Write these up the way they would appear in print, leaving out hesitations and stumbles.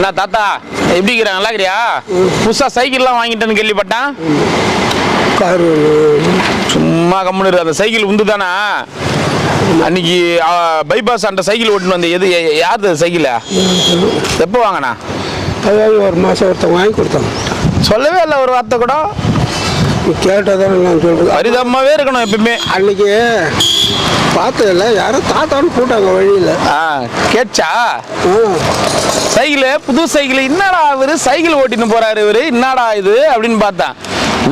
என்ன தாத்தா எப்படி இருக்கிற? நல்லா இருக்கிறியா? புதுசா சைக்கிள்லாம் வாங்கிட்டேன்னு கேள்விப்பட்டேன். சும்மா கம்முன்னு அந்த சைக்கிள் உந்து தானா? அன்னைக்கு பைபாஸ் அந்த சைக்கிள் ஓட்டுன்னு வந்து எது யாரு சைக்கிளா? எப்போ வாங்கினா? அதாவது ஒரு மாதம் ஒருத்தவங்க வாங்கி கொடுத்தாங்க. சொல்லவே இல்லை ஒரு வார்த்தை கூட. கேட்டதான் நான் சொல்கிறேன். பரிதாபமாகவே இருக்கணும் எப்பயுமே. அன்னைக்கு பார்த்ததில்ல, யாரும் தாத்தான்னு கூட்டாங்க வழியில். கேட்சா சைக்கிள், புது சைக்கிள். என்னடா இவரு சைக்கிள் ஓட்டின்னு போறாரு இவரு, என்னடா இது அப்படின்னு பார்த்தேன்.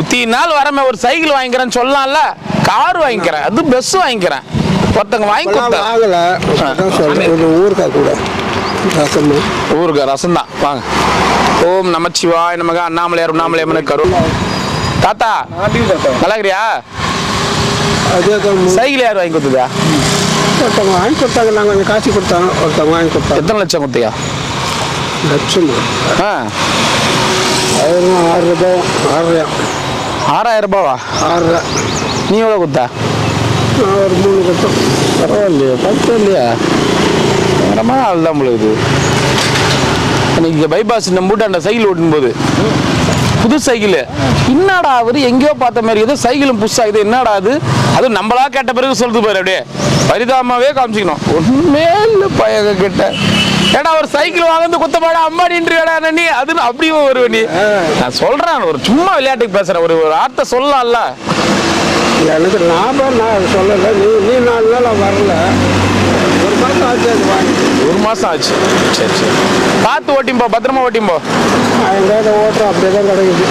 உத்தி நாள் வரமே ஒரு சைக்கிள் வாங்கிக்கிறேன்னு சொல்லலாம்ல. கார் வாங்கிக்கிறேன், அது பஸ் வாங்கிக்கிறேன். ஒருத்தங்க வாங்கி கொடுத்தா ஆகலை. ஊருக்கா கூட ரசம், ஊருக்கு ரசம் தான். வாங்க. ஓம் நமச்சிவாய நமக. அண்ணாமலையார் உண்ணாமலையம்மன் கரு. தாத்தா நல்லா இருக்கிறியா? அதே சைக்கிள் யார் வாங்கி கொடுத்ததா? ஒருத்தவங்க வாங்கி கொடுத்தாங்க. நாங்கள் கொஞ்சம் காசு கொடுத்தாங்க. ஒருத்தவங்க வாங்கி கொடுத்தாங்க. எத்தனை லட்சம் கொடுத்தியா? லட்சம் 6,000 6,000 6,000 ரூபாவா? 6,000. நீ எவ்வளோ கொடுத்தா? நான் ஒரு 3 கொடுத்தோம். பரவாயில்லையா? பத்து இல்லையா? வேறமா அதுதான் உங்களுக்கு. இன்னைக்கு பைபாஸ் நம்ம மூட்டை அந்த சைக்கிள் ஓட்டும் போது புது சைக்கிள். என்னடா அவரு எங்கேயோ பார்த்த மாதிரி ஏதோ சைக்கிளும் புதுசா இது என்னடா அது? அதுவும் நம்மளா கேட்ட பிறகு சொல்றது பாரு. அப்படியே பரிதாபமாவே காமிச்சிக்கணும். ஒண்ணுமே இல்லை பையங்க கிட்ட. ஏடா ஒரு சைக்கிள் வாங்க குத்தமாடா அம்மாடின்றா நீ அது அப்படியும் ஒரு நீ. நான் சொல்றேன், ஒரு சும்மா விளையாட்டுக்கு பேசுறேன். ஒரு வார்த்தை சொல்லலாம்ல. எனக்கு லாபம் நான் சொல்லலை. நீ 4 நாள் வரல. ஒரு மாதம் ஆச்சு. அது வாங்கி 1 மாசம் ஆச்சு. சரி சரி, பார்த்து ஓட்டிம்போ, பத்திரமா ஓட்டிம்போ. எங்கேயாவது ஓட்டுறோம், அப்படியே தான் கிடைக்குது.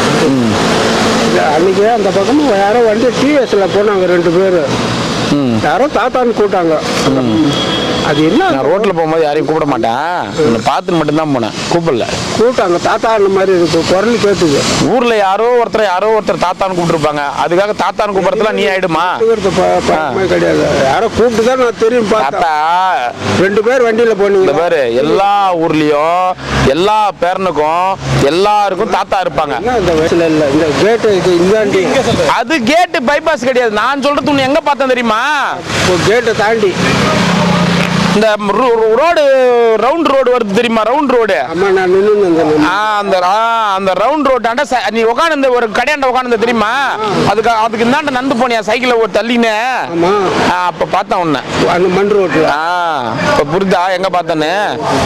அன்றைக்கி அந்த பக்கமும் யாரோ வண்டி டிவிஎஸ்ல போனாங்க 2 பேர். யாரோ தாத்தான்னு கூட்டாங்க. அது என்ன, நான் ரோட்ல போகும்போது யாரையும் கூப்பிட மாட்டேன், பார்த்துன்னு மட்டும்தான் போனேன். கூப்பிடல. கூட்டாங்க தாத்தா அந்த மாதிரி இருக்கு. குரல் கேட்டுது. ஊர்ல யாரோ ஒருத்தர் தாத்தான்னு கூப்பிட்டுருப்பாங்க. அதுக்காக தாத்தான்னு கூப்பிடறதுல நீ ஆயிடுமா? கிடையாது. யாரோ கூப்பிட்டு தான் நான் தெரியும். தாத்தா 2 பேர் வண்டியில போனீங்க பாரு. எல்லா ஊர்லயும் எல்லா பேரனுக்கும் எல்லாருக்கும் தாத்தா இருப்பாங்க. இந்த வயசுல இல்ல. இந்த கேட்டு இந்தாண்டி, அது கேட்டு பைபாஸ் கிடையாது. நான் சொல்றது உன்னை எங்க பார்த்தேன் தெரியுமா? கேட்டை தாண்டி இந்த ரோடு, ரவுண்ட் ரோடு வருது தெரியுமா? Round road. ஆமா, நான் நின்று அந்த ரவுண்ட் ரோட்டாண்ட நீ உட்காந்து ஒரு கடையாண்ட உட்காந்து தெரியுமா? அதுக்கு இந்தாண்ட நடந்து போனியா சைக்கிள ஒரு தள்ளின்னு? அப்ப பார்த்தேன் உன்னை அந்த மண் ரோட்ல. இப்ப புரியுதா எங்க பார்த்தேன்னு?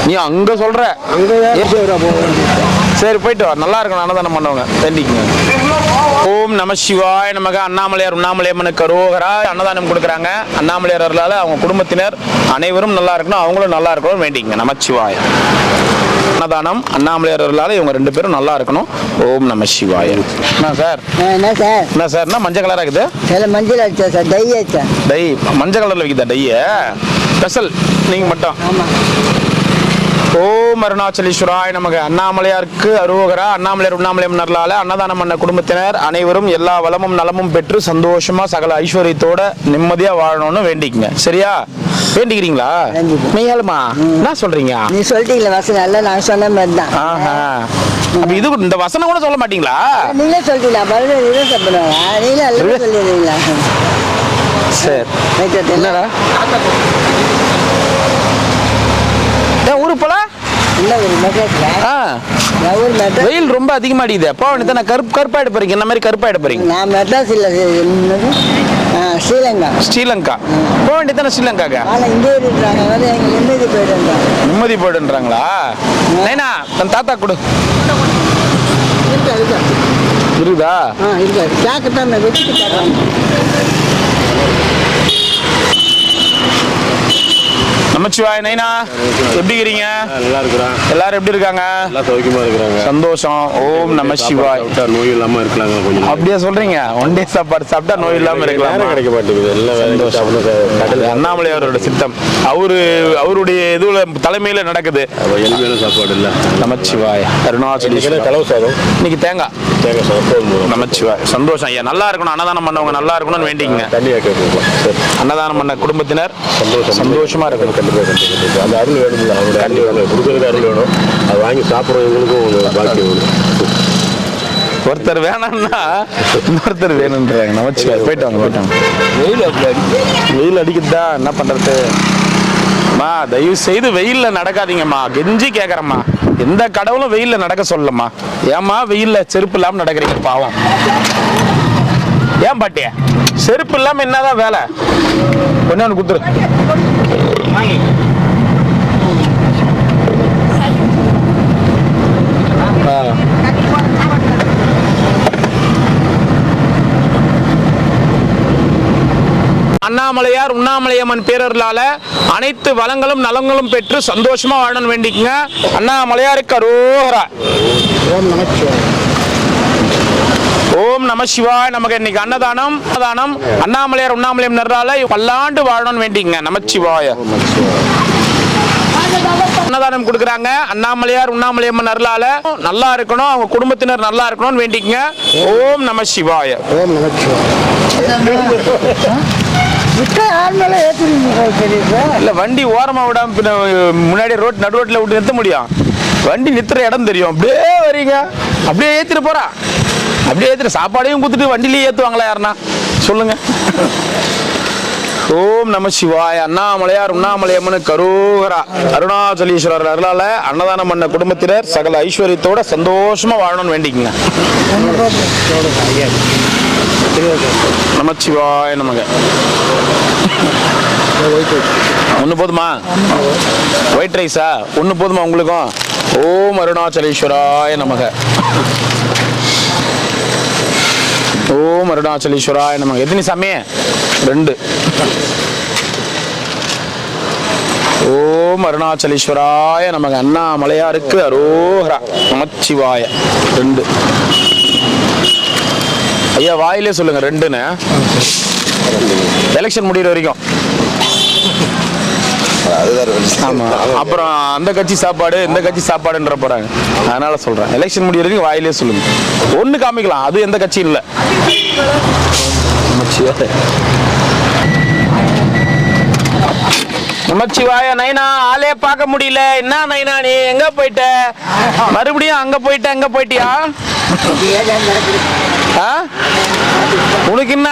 நீ அங்க சொல்ற. சரி போயிட்டு வா, நல்லா இருக்கணும். அன்னதானம் பண்ணவங்க வேண்டிக்குங்க. ஓம் நம சிவாய நமக. அண்ணாமலையார் உண்ணாமலையம்மன் கரோகரா. அன்னதானம் கொடுக்குறாங்க. அண்ணாமலையார் அருளால அவங்க குடும்பத்தினர் அனைவரும் நல்லா இருக்கணும், அவங்களும் நல்லா இருக்கணும் வேண்டிக்குங்க. நமச்சிவாய. அன்னதானம் அண்ணாமலையார் அருளால இவங்க 2 பேரும் நல்லா இருக்கணும். ஓம் நம சிவாய. என்ன சார்? என்ன சார்? என்ன மஞ்சள் கலரா இருக்குது? மஞ்சள் ஆச்சா சார்? டை ஆச்சா? டை மஞ்சள் கலர்ல வைக்குதா? டைய ஸ்பெஷல் நீங்க மட்டும். ஓம் அருணாச்சலேஸ்வராய நமக. அண்ணாமலையாருக்கு அரோகரா. அண்ணாமலையார் உண்ணாமலையம்மன் அருளால அன்னதானம் பண்ண குடும்பத்தினர் அனைவரும் எல்லா வளமும் நலமும் பெற்று சந்தோஷமா சகல ஐஸ்வர்யத்தோட நிம்மதியா வாழணும்னு வேண்டிக்குங்க. சரியா? வேண்டிக்கிறீங்களா? மெய்யாலுமா என்ன சொல்றீங்க? நீ சொல்லிட்டீங்களா வசனம்? எல்லாம் நான் சொன்ன மாதிரி தான். அப்ப இது இந்த வசனம் கூட சொல்ல மாட்டீங்களா? நீங்களே சொல்லிட்டீங்களா? நீங்களே எல்லாம் சொல்லிடுறீங்களா? சரி. என்னடா ஊரு போல வெயில் ரொம்ப அதிகமா அடிக்குது. அப்போ நான் கருப்பாயிட போறீங்க. இந்த மாதிரி கருப்பாயிட போறீங்க. நான் மெட்ராஸ் இல்ல, ஸ்ரீலங்கா. ஸ்ரீலங்கா போக வேண்டியதானே? ஸ்ரீலங்காக்கா நிம்மதி போயிடுன்றாங்களா? நைனா தன் தாத்தா கொடு. இருக்குதா? நமச்சிவாய. நைனா எப்படி இருக்கீங்க? நல்லா இருக்கிறான். எல்லாரும் எப்படி இருக்காங்க? நல்லா சௌக்கியமா இருக்கிறாங்க. சந்தோஷம். ஓம் நம சிவாய். நோய் இல்லாம இருக்கலாம். கொஞ்சம் அப்படியே சொல்றீங்க? ஒன் டே சாப்பாடு சாப்பிட்டா நோய் இல்லாம இருக்கலாம். கிடைக்க மாட்டேங்குது. எல்லாம் அண்ணாமலை அவரோட சித்தம். அவருடைய இதுல தலைமையில நடக்குது. எளிமையான சாப்பாடு இல்ல. நமச்சிவாய். அருணாச்சலேஸ்வரர். கலவு சாதம். இன்னைக்கு தேங்காய் சாதம். நமச்சிவாய். சந்தோஷம் ஐயா. நல்லா இருக்கணும். அன்னதானம் பண்ணவங்க நல்லா இருக்கணும்னு வேண்டிக்கங்க. தண்ணியா கேட்கலாம். அன்னதானம் பண்ண குடும்பத்தினர் சந்தோஷமா இருக்கணும். அந்த அருள் வேணும்ல. அவங்க கொடுக்கறதுக்கு அருள் வேணும். அது வாங்கி சாப்பிட்றவங்களுக்கும் பாக்கி வேணும். ஒருத்தர் வேணாம்னா இன்னொருத்தர் வேணும்ன்றாங்க. நமச்சிவாய். போயிட்டு வாங்க. வெயில் அடிக்குதா? என்ன பண்றது? அம்மா தயவு செய்து வெயில்ல நடக்காதீங்கம்மா, கெஞ்சி கேக்குறம்மா. எந்த கடவுளும் வெயில்ல நடக்க சொல்லம்மா. ஏம்மா வெயில்ல செருப்பு இல்லாம நடக்கிறீங்க பாவம்? ஏன் பாட்டிய செருப்பு இல்லாம என்னதான் வேலை? ஒன்னு குத்துரு. அண்ணாமலையார் உண்ணாமலையம்மன் பேரர்களால அனைத்து வளங்களும் நலங்களும் பெற்று சந்தோஷமா வாழணும் வேண்டிக்குங்க. அண்ணாமலையாருக்கு அரோகரா. ஓம் நம சிவாய். நமக்கு இன்னைக்கு அன்னதானம் அண்ணாமலையார் உண்ணாமலையம்மனால பல்லாண்டு வாழணும்னு வேண்டிக்குங்க. நமச்சிவாய. அன்னதானம் கொடுக்குறாங்க. அண்ணாமலையார் உண்ணாமலையம்மன் அருளால நல்லா இருக்கணும், அவங்க குடும்பத்தினர் நல்லா இருக்கணும்னு வேண்டிக்குங்க. ஓம் நம சிவாய. ஓம் நம இல்ல வண்டி ஓரமா விடாம முன்னாடி நடு ரோட்ல விட்டு நிறுத்த முடியும்? வண்டி நிறுத்துற இடம் தெரியும். அப்படியே வரீங்க, அப்படியே ஏத்திட்டு போறா. அப்படியே ஏத்திட்டு சாப்பாடையும் கொடுத்துட்டு வண்டிலேயே ஏத்துவாங்களா யாருன்னா சொல்லுங்க. ஓம் நம சிவாய. அண்ணாமலையார் உண்ணாமலையம்மனுக்கு அரோகரா. அருணாச்சலீஸ்வரர் அருளால அன்னதானம் பண்ண குடும்பத்தினர் சகல ஐஸ்வர்யத்தோட சந்தோஷமா வாழணும்னு வேண்டிக்குங்க. நமச்சிவாய நமக. ஒன்று போதுமா? ஒயிட் ரைஸா? ஒன்று போதுமா உங்களுக்கும்? ஓம் அருணாச்சலேஸ்வராய நமக. ஓம் அருணாச்சலேஸ்வராய நமக. எத்தனை சாமி? 2. ஓம் அருணாச்சலேஸ்வராய நமக. அண்ணாமலையாருக்கு அரோகரா. நமச்சிவாய. 2. ஐயா வாயிலே சொல்லுங்க 2ன்னு. எலெக்ஷன் முடிகிற வரைக்கும். ஆமா, அப்புறம் அந்த கட்சி சாப்பாடு இந்த கட்சி சாப்பாடுன்ற போறாங்க. அதனால சொல்றேன், எலெக்ஷன் முடிகிற வரைக்கும் வாயிலே சொல்லுங்க. 1 காமிக்கலாம், அது எந்த கட்சியும் இல்லை. நமச்சிவாய. நைனா ஆளே பார்க்க முடியல. என்ன நைனா நீ எங்க போயிட்ட? மறுபடியும் அங்க போயிட்ட, எங்க போயிட்டியா? உனக்கு என்ன?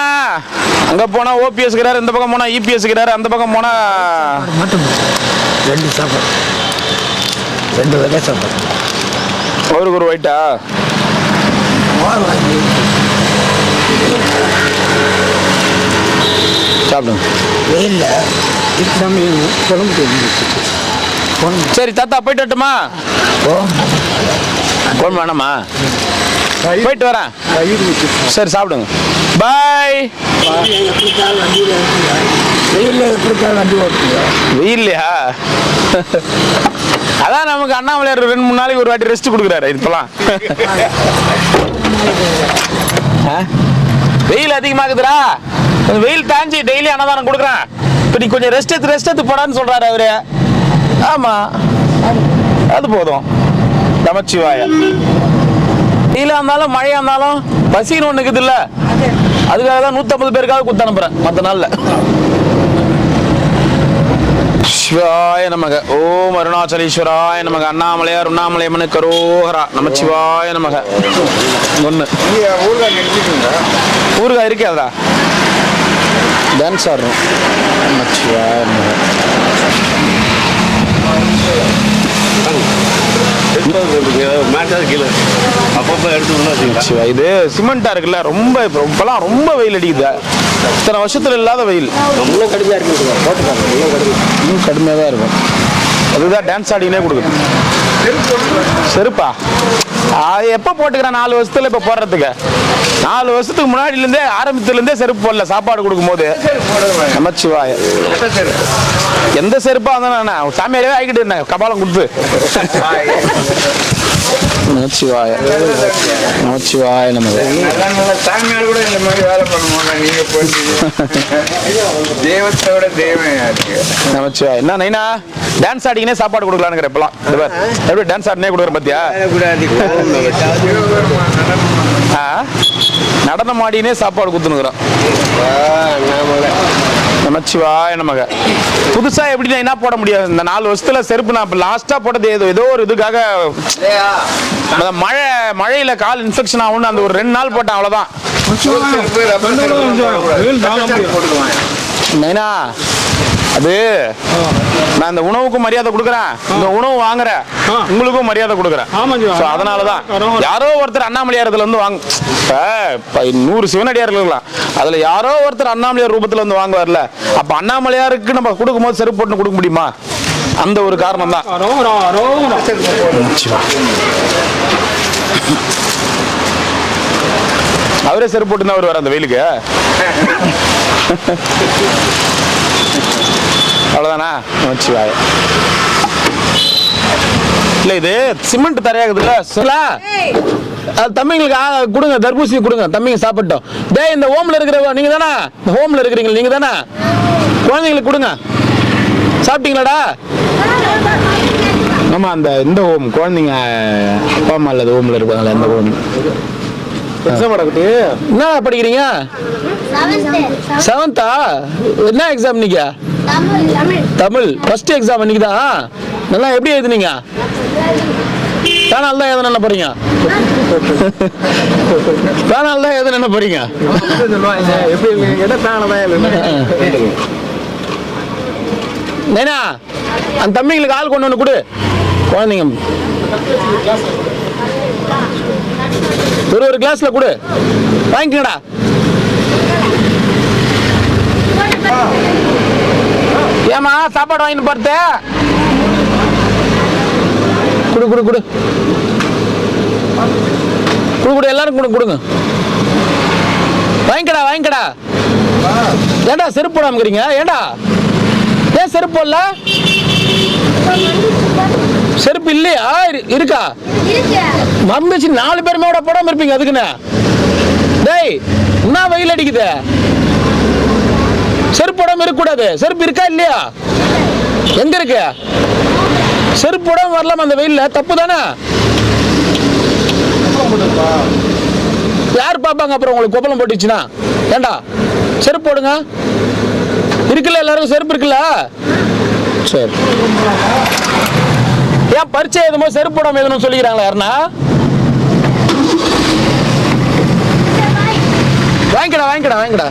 அங்க போனா ஓபிஎஸ் இருக்கிறாரு, இந்த பக்கம் போனா இபிஎஸ் இருக்கிறாரு, அந்த பக்கம் போனா 2 சாப்பாடு, 2 வகை சாப்பாடு. அவருக்கு ஒரு ஒயிட்டா? சாப்பிடுங்க. வெயில்ல குழம்பு. சரி தாத்தா போயிட்டு வரட்டுமா? குழம்பு வேணாமா? போயிட்டு வரேன். சரி சாப்பிடுங்க. பாய். வெயில்லையா? அதான் நமக்கு அண்ணாமலையார் 2-3 நாளைக்கு ஒரு வாட்டி ரெஸ்ட் கொடுக்குறாரு. இப்பெல்லாம் வெயில் அதிகமாகுதுரா, வெயில் தாஞ்சி டெய்லி அன்னதானம் கொடுக்குறேன். இப்போ நீ கொஞ்சம் ரெஸ்ட் எடுத்து போடான்னு சொல்றாரு அவரு. ஆமா, அது போதும். நமச்சிவாய. வெயிலா இருந்தாலும் மழையா இருந்தாலும் பசின்னு ஒண்ணு இருக்குது இல்ல, அதுக்காக தான் 150 பேருக்காக குத்து அனுப்புறேன் மற்ற நாள்ல. சிவாய நமக. ஓம் அருணாச்சலேஸ்வராய நமக. அண்ணாமலையார் உண்ணாமலையம்மனுக்கு அரோகரா. நமச்சிவாய நமக. 1 ஊறுகாய் இருக்கே, அதா டான்ஸ் ஆடுறோம். நமச்சிவாய நமக. இது சிமெண்டா இருக்குல்ல, ரொம்ப இப்பெல்லாம் ரொம்ப வெயில் அடிக்குது. இத்தனை வருஷத்துல இல்லாத வெயில். இன்னும் கடுமையா தான் இருக்கும். அதுதான் டான்ஸ் ஆடினே கொடுக்குது. செருப்பா அது எப்ப போட்டுக்கிறேன்? 4 வருஷத்துல இப்ப போடுறதுக்கு. 4 வருஷத்துக்கு முன்னாடில இருந்தே ஆரம்பத்திலிருந்தே செருப்பு போடல சாப்பாடு கொடுக்கும் போது. நமச்சிவாய. எந்த செருப்பா இருந்தா சாமியாரவே ஆகிக்கிட்டு இருந்தேன் கபாலம் கொடுத்து. நமச்சிவாய. நமச்சிவாய நமக. சாமியார் கூட இந்த மாதிரி வேலை பண்ணுவாங்க. நீங்க தெய்வத்தோட தெய்வம். நமச்சிவாய. என்ன நைனா டான்ஸ் ஆடினே சாப்பாடு கொடுக்கலான்னு இப்பெல்லாம் எப்படி டான்ஸ் ஆடினே கொடுக்குற பத்தியா? நடனம் ஆடினே சாப்பாடு கொடுத்துனுக்குறோம். நமச்சிவாய நமக. புதுசா எப்படி என்ன போட முடியாது? இந்த 4 வருஷத்துல செருப்பு நான் லாஸ்டா போட்டது ஏதோ ஒரு இதுக்காக மழையில கால் இன்ஃபெக்ஷன் ஆகும்னு அந்த ஒரு 2 நாள் போட்டேன், அவ்வளவுதான். நைனா அது நான் இந்த உணவுக்கும் மரியாதை கொடுக்குறேன், இந்த உணவு வாங்குறேன், உங்களுக்கும் மரியாதை கொடுக்குறேன். So, அதனாலதான் யாரோ ஒருத்தர் அண்ணாமலையாரத்துல வந்து வாங்க, இப்ப 100 சிவனடியார்கள் இருக்கலாம், அதுல யாரோ ஒருத்தர் அண்ணாமலையார் ரூபத்துல வந்து வாங்க வரல, அப்ப அண்ணாமலையாருக்கு நம்ம கொடுக்கும் போது செருப்பு போட்டு கொடுக்க முடியுமா? அந்த ஒரு காரணம் தான். அவரே செருப்பு போட்டு தான் வருவார் அந்த வெயிலுக்கு. அவ்வளவுதானா? நமச்சிவாய. இல்ல இது சிமெண்ட் தரையாகுதுல்ல, தம்பிங்களுக்கு கொடுங்க, தர்பூசணி கொடுங்க, தம்பிங்க சாப்பிட்டோம். டேய், இந்த ஹோம்ல இருக்கிற நீங்க தானே, இந்த ஹோம்ல இருக்கிறீங்க நீங்க தானே, குழந்தைங்களுக்கு கொடுங்க. சாப்பிட்டீங்களாடா? ஆமா, அந்த இந்த ஹோம் குழந்தைங்க அப்பா அம்மா இல்லாத ஹோம்ல இருப்பாங்களே, அந்த ஹோம். என்ன படிக்கிறீங்க? 7th. என்ன எக்ஸாம் நீங்க? தமிழ் ஃபர்ஸ்ட் எக்ஸாம் இன்னைக்கு தான். நல்லா எப்படி எழுதுனீங்க? பேனால் தான் எதுவும் என்ன போறீங்க? பேனால் தான் எதுவும் என்ன போறீங்க? நேனா, அந்த தம்பிங்களுக்கு ஆள் கொண்டு வந்து கொடு, குழந்தைங்க ஒரு கிளாஸ்ல கொடு, வாங்கிக்கடா. ஏமா சாப்பாடு வாங்கிட்டு போறது? குடு குடு குடு குடு குடு, எல்லாரும் கொடு, கொடுங்க. வாங்கிக்கடா வாங்கிக்கடா. ஏண்டா செருப்பு போடாம இருக்கிறீங்க? ஏண்டா ஏன் செருப்பு போடல? செருப்பு இல்லையா? இருக்கா? மறந்துச்சு. 4 பேருமே போடாம இருப்பீங்க அதுக்குன்னு. டேய், என்ன வெயில் அடிக்குது? செருப்பு போடாம இருக்க கூடாது. செருப்பு இருக்கா இல்லையா? எங்க இருக்கு? செருப்பு போடாம வரலாமா அந்த வெயில்ல? தப்பு தானே? யார் பாப்பாங்க அப்புறம் உங்களுக்கு கொப்பளம் போட்டுச்சுன்னா? ஏண்டா செருப்பு போடுங்க. இருக்குல்ல, எல்லாருக்கும் செருப்பு இருக்குல்ல? சரி. ஏன் பரிச்சை எதுமோ செருப்பு போடாம எதுன்னு சொல்லிக்கிறாங்களா யாருன்னா? வாங்கிக்கடா வாங்கிக்கடா வாங்கிக்கடா.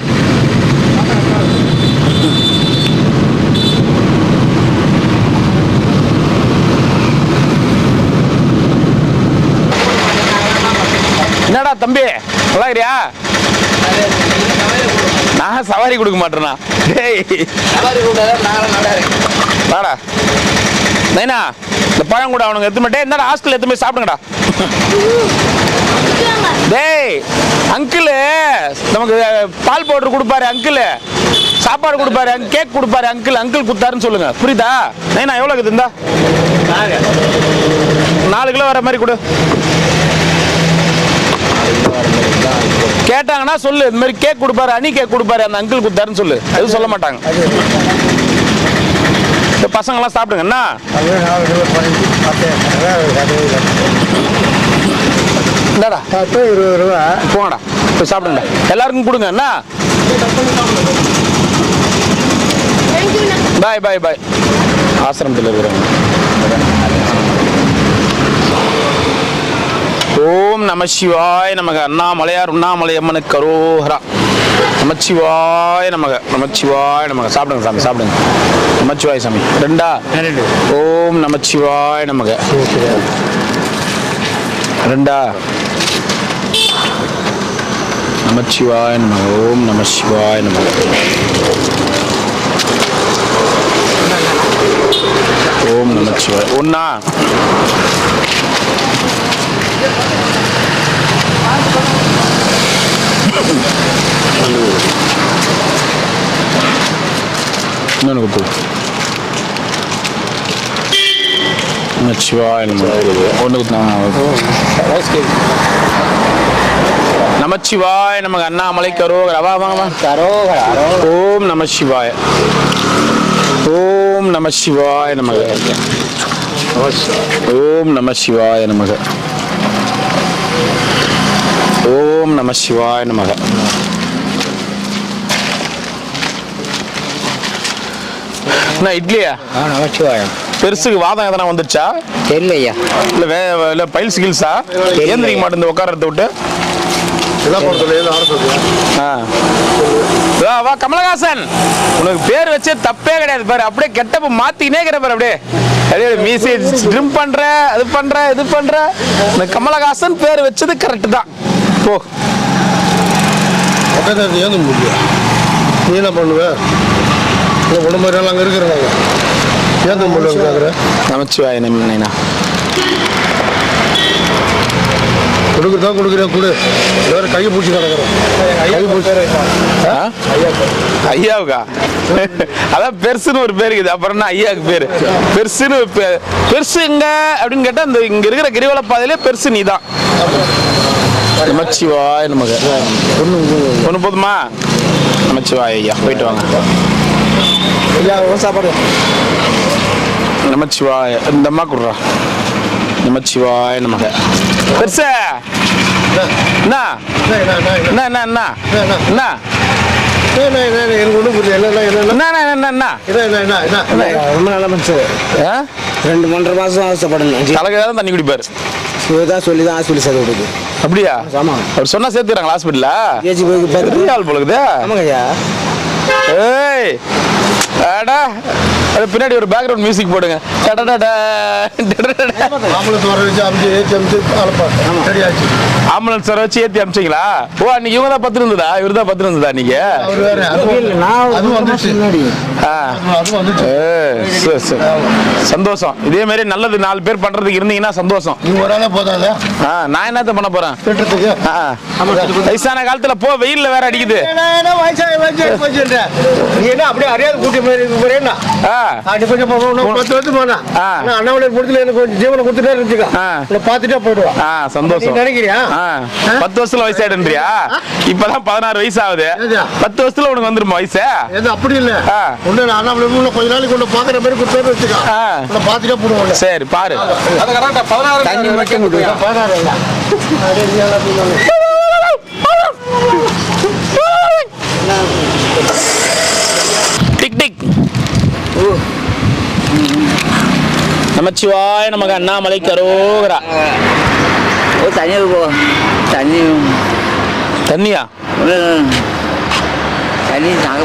என்னடா தம்பி, நல்லா இருக்கியா? நான் சவாரி கொடுக்க மாட்டேனா? வாடா நைனா, இந்த பழம் கூட அவனுங்க எடுத்து மாட்டே. என்னடா ஹாஸ்டல் எடுத்து போய் சாப்பிடுங்கடா. டேய், அங்கிள் நமக்கு பால் பவுடர் கொடுப்பாரு, அங்கிள் சாப்பாடு கொடுப்பாரு, கேக் கொடுப்பாரு, அங்கிள் கொடுத்தாருன்னு சொல்லுங்க. புரியுதா? நைனா எவ்வளோ இருக்குது? இருந்தா 4 கிலோ வர மாதிரி கொடு. கேட்டாங்கன்னா சொல்லு, இந்த மாதிரி கேக் கொடுப்பாரு, அணி கேக் கொடுப்பாரு, அந்த அங்கிள் கொடுத்தாருன்னு சொல்லு. எதுவும் சொல்ல மாட்டாங்க. பசங்களாம் சாப்பிடுங்க. என்ன 20 ரூபா போங்கடா, போய் சாப்பிடுங்க. எல்லாருக்கும் கொடுங்க. என்ன பாய் பாய் பாய். ஆசிரமத்தில் இருக்கிறவங்க. ஓம் நம சிவாய நமக. அண்ணாமலையார் உண்ணாமலையம்மனுக்கு கரோஹரா. நமச்சிவாய நமக, நமச்சிவாய நமக. சாப்பிடுங்க சாமி, சாப்பிடுங்க. நமச்சிவாய சாமி. 2. ஓம் நமச்சிவாய நமக. 2. நமச்சிவாய நமக. ஓம் நம சிவாய நமக. ஓம் நமச்சிவாய. 1. இன்னொன்று கொடுத்து நமச்சிவாய நமக. 1 நமச்சிவாய நமக. அண்ணாமலை கரோகரா. வா வாங்க கரோகரா. ஓம் நம சிவாய. ஓம் நம சிவாய நமக. ஓம் நம சிவாய நமக. ஓம் நம சிவாய நமக. என்ன இட்லியா? நமச்சிவாயம். பெருசுக்கு வாதம் எதனா வந்துருச்சா? தெரியலையா? இல்லை பைல்ஸ் கில்ஸா? ஏந்திரிக்க மாட்டேன் உட்காரத்தை விட்டு. வா வா கமலஹாசன், உனக்கு பேர் வச்சே தப்பே கிடையாது பாரு. அப்படியே கெட்டப்ப மாத்தினே இருக்கிற பாரு. அப்படியே மீசி ட்ரிம் பண்ற, அது பண்ற, இது பண்ற. இந்த கமலஹாசன் பேர் வச்சது கரெக்ட் தான். போ ஏந்து முடியும். நீ என்ன பண்ணுவ? ஒன்று மாதிரி அங்கே இருக்கிறாங்க. ஏந்த முடியும். நமச்சிவாய நைனா. கொடுக்குறதா கொடுக்குறேன் கொடு. வேற கையை பிடிச்சி கிடக்குறோம். கை பிடிச்சி ஐயாவுக்கா? அதான் பெருசுன்னு ஒரு பேர் இருக்குது. அப்புறம் என்ன ஐயாவுக்கு பேரு? பெருசுன்னு பெருசு எங்க அப்படின்னு கேட்டா இந்த இங்க இருக்கிற கிரிவல பாதையிலே பெருசு நீ தான். நமச்சிவாய நமக்கு ஒண்ணு போதுமா? நமச்சிவாய ஐயா, போயிட்டு வாங்க. சாப்பாடு நமச்சிவாய. இந்த அம்மா குடுறா. நமச்சிவாய நமக்கு. பெருசு என்ன என்ன என்ன என்ன என்ன எனக்கு ஒன்றும் புரியல. ரொம்ப நல்ல மனுஷன். 2-3 மாசம் ஆசைப்படணும். தலைக்கு தண்ணி குடிப்பாரு. இவர்தான் சொல்லி தான் ஹாஸ்பிட்டல் சேர்த்து விடுது. அப்படியா? ஆமா. அவர் சொன்னா சேர்த்துறாங்களா ஹாஸ்பிட்டல்ல? ஏஜி போய் பெரிய ஆள் போலுக்குது. ஆமாங்க ஐயா. ஏய் அடா, அது பின்னாடி ஒரு பேக்ரவுண்ட் மியூசிக் போடுங்க. ஆம்புலன்ஸ் வர வச்சு ஏத்தி அமிச்சிங்களா? ஓ, அன்னைக்கு இவங்க தான் பத்து இருந்ததா? இவர் தான் பத்து இருந்ததா? நீங்க சந்தோஷம். இதே மாதிரி நல்லது 4 பேர் பண்றதுக்கு இருந்தீங்கன்னா சந்தோஷம். நான் என்னத்த பண்ண போறேன்? வயசான காலத்துல போ, வெயில்ல வேற அடிக்குது. அப்படியே அறியாத கூட்டி போறேன்னா கொஞ்சம் 10 வருஷம் போனா அண்ணாமலை பொறுத்துல எனக்கு கொஞ்சம் ஜீவனை கொடுத்துட்டே இருந்துச்சுக்கா பாத்துட்டே போயிடுவான். சந்தோஷம். நினைக்கிறியா 10 வருஷத்துல வயசாயிடுன்றியா? இப்பதான் 16 வயசு ஆகுது. 10 வருஷத்துல உனக்கு வந்துருமா வயசு? அப்படி இல்ல, ஒண்ணு அண்ணாமலை கொஞ்ச நாளைக்கு கொண்டு பாக்குற மாதிரி கொடுத்து வச்சுக்கா பாத்துட்டே போடுவோம். சரி பாரு. தண்ணி மட்டும் டிக் டிக். நமச்சிவாய நமக்கு. அண்ணாமலை கரோகரா. தண்ணி போ. தண்ணி தண்ணியா? தண்ணி தாங்க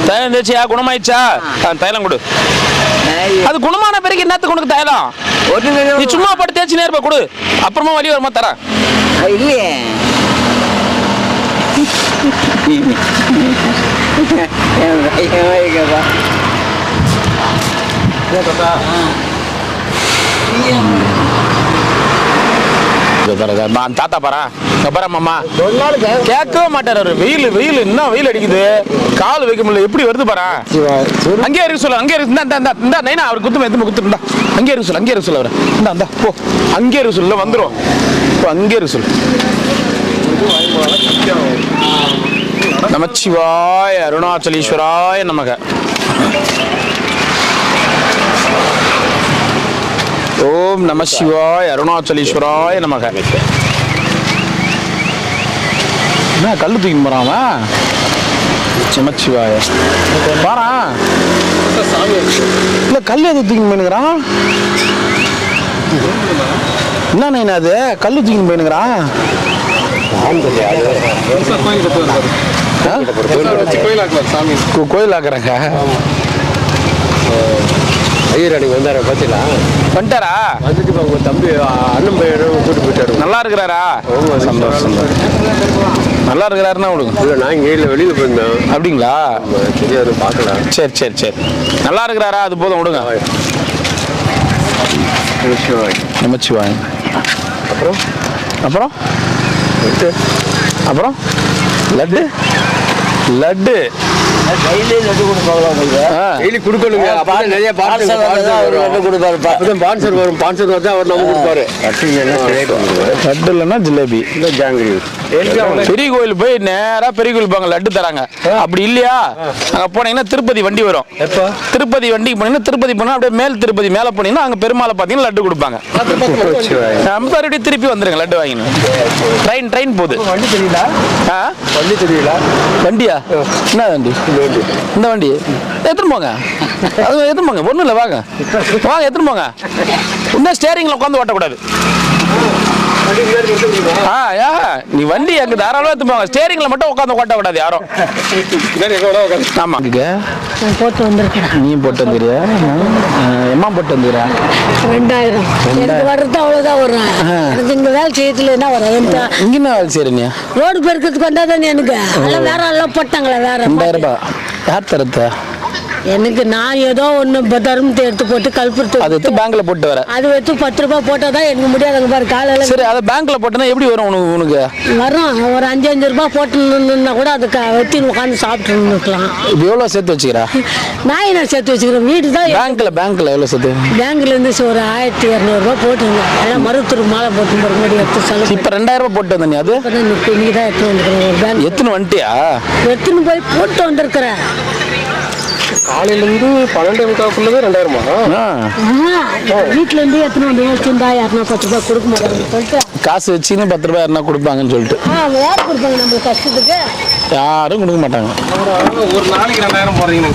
தைலம் தேய்ச்சியா? குணமாயிடுச்சா? தைலம் கொடு. அது குணமான பிறகு என்னத்துக்கு உனக்கு தைலம்? நீ சும்மா பட்டு தேய்ச்சி நேர்ப்பா கொடு. அப்புறமா வலி வருமா தரேன். இல்லையே. தாத்தா பாரா மாமா கேட்கவே மாட்டாரு. அவரு வெயில் வெயில் என்ன வெயில் அடிக்குது, கால் வைக்க முடியல. எப்படி வருது பாரா. அங்கே இருக்க சொல்ல. அங்கே இந்த நைனா அவர் குத்துருந்தா அங்கே இருக்க சொல்ல. அங்கே இருக்க சொல்ல. அவரை இந்த போ. அங்கே இருக்க சொல்ல வந்துடும். அங்கே இருக்க சொல்ல. நமச்சிவாய அருணாச்சலீஸ்வராய நமக. ஓம் நம சிவாய அருணாச்சலீஸ்வராய நமக. என்ன கல்லு தூக்கி போறான்? நமச்சிவாய பாரா. இல்ல கல் எது தூக்கி போயினுக்கிறான்? என்ன அது கல்லு தூக்கி போயினுக்கிறான்? கோயில் ஆக்குறாங்க. ஐயர் அன்னைக்கு வந்தாரா? பாத்தீங்களா? வந்துட்டாரா? வந்துட்டு உங்க தம்பி அண்ணன் பையன் கூட்டு போயிட்டாரு. நல்லா இருக்கிறாரா? சந்தோஷம். நல்லா இருக்கிறாருன்னா விடுங்க. இல்லை, நான் இங்கே இல்லை, வெளியில் போயிருந்தேன். அப்படிங்களா? தெரியாது, பார்க்கலாம். சரி சரி சரி. நல்லா இருக்கிறாரா? அது போதும் விடுங்க. நமச்சிவாய். அப்புறம் அப்புறம் அப்புறம் லட்டு லட்டு டெய்லி கொடுக்கணுங்க. அப்பதான் நிறைய ஸ்பான்சர் வரும். ஸ்பான்சர் வந்தா அவர் நம்ம கொடுப்பாரு. லட்டு இல்லைன்னா ஜிலேபி. ஜாங்கிரி பெரிய கோயில் போய் நேரா பெரிய கோயில் போங்க லட்டு தராங்க. அப்படி இல்லையா அங்க போனீங்கன்னா திருப்பதி வண்டி வரும். திருப்பதி வண்டிக்கு போனீங்கன்னா திருப்பதி போனா அப்படியே மேல் திருப்பதி மேல போனீங்கன்னா அங்க பெருமாளை பாத்தீங்கன்னா லட்டு கொடுப்பாங்க. மறுபடியும் திருப்பி வந்துருங்க லட்டு வாங்கினு. ட்ரெயின் போகுது. வண்டி தெரியல. வண்டி தெரியல. வண்டியா? என்ன வண்டி? வண்டி இந்த வண்டி எடுத்துன்னு போங்க. அது எடுத்துன்னு போங்க, ஒன்றும் இல்லை, வாங்க வாங்க எடுத்துன்னு போங்க. இன்னும் ஸ்டேரிங்கில் உட்காந்து ஓட்டக்கூடாது. நீ வண்டி அங்கே தாராளமாக எடுத்து போங்க, ஸ்டேரிங்கில் மட்டும் உட்காந்து ஓட்டக்கூடாது யாரும். ஆமாம், நான் போட்டு வந்திருக்கிறேன். நீ போட்டு வந்துடுறியா? எம்மா போட்டு வந்துடுறா? 2000 எனக்கு வர்றது அவ்வளோதான் வரும். எனக்கு இங்கே வேலை செய்யறதுல என்ன வரும்? இங்கே என்ன வேலை செய்கிறீங்க? ரோடு பெருக்கிறதுக்கு வந்தாதானே எனக்கு எல்லாம் வேற எல்லாம் போட்டாங்களே வேற 2000 ரூபாய் யார் தரத்த? எனக்கு நான் ஏதோ ஒன்று தர்மத்தை எடுத்து போட்டு கல்புரத்து அது எடுத்து பேங்க்ல போட்டு வர. அது எடுத்து 10 ரூபாய் போட்டால் தான் எனக்கு முடியாதுங்க பாரு காலையில். சரி, அதை பேங்க்ல போட்டனா எப்படி வரும் உனக்கு? வரும் ஒரு 5 ரூபாய் போட்டுன்னா கூட அதுக்கு வெட்டி உட்காந்து சாப்பிட்டு இருக்கலாம். இப்போ எவ்வளோ சேர்த்து வச்சுக்கிறா? நான் என்ன சேர்த்து வச்சுக்கிறேன் வீட்டு தான். பேங்க்ல எவ்வளோ சேர்த்து? பேங்க்லேருந்து ஒரு 1200 ரூபாய் போட்டுருந்தேன். எல்லாம் மருத்துவ மாலை போட்டு மறுபடியும் எடுத்து செலவு. இப்போ 2000 ரூபாய் போட்டு வந்தேன். அது இன்னைக்கு தான் எடுத்து வந்துருக்கிறேன். ஒரு பேங்க் எத்தனை வந்துட்டியா? எடுத்துன்னு போய் போட்டு வந்திருக்கிறேன். காலையிலேருந்து 12:45 2000 வீட்டுல இருந்து எத்தனை வந்து வச்சிருந்தா யாருன்னா 10 ரூபாய் கொடுக்க மாட்டாங்கன்னு சொல்லிட்டு காசு வச்சுன்னு 10 ரூபாய் யாருன்னா கொடுப்பாங்கன்னு சொல்லிட்டு. யார் கொடுப்பாங்க நம்மளுக்கு கஷ்டத்துக்கு? யாரும் கொடுக்க மாட்டாங்க. ஒரு நாளைக்கு 2000 போடுறீங்கன்னு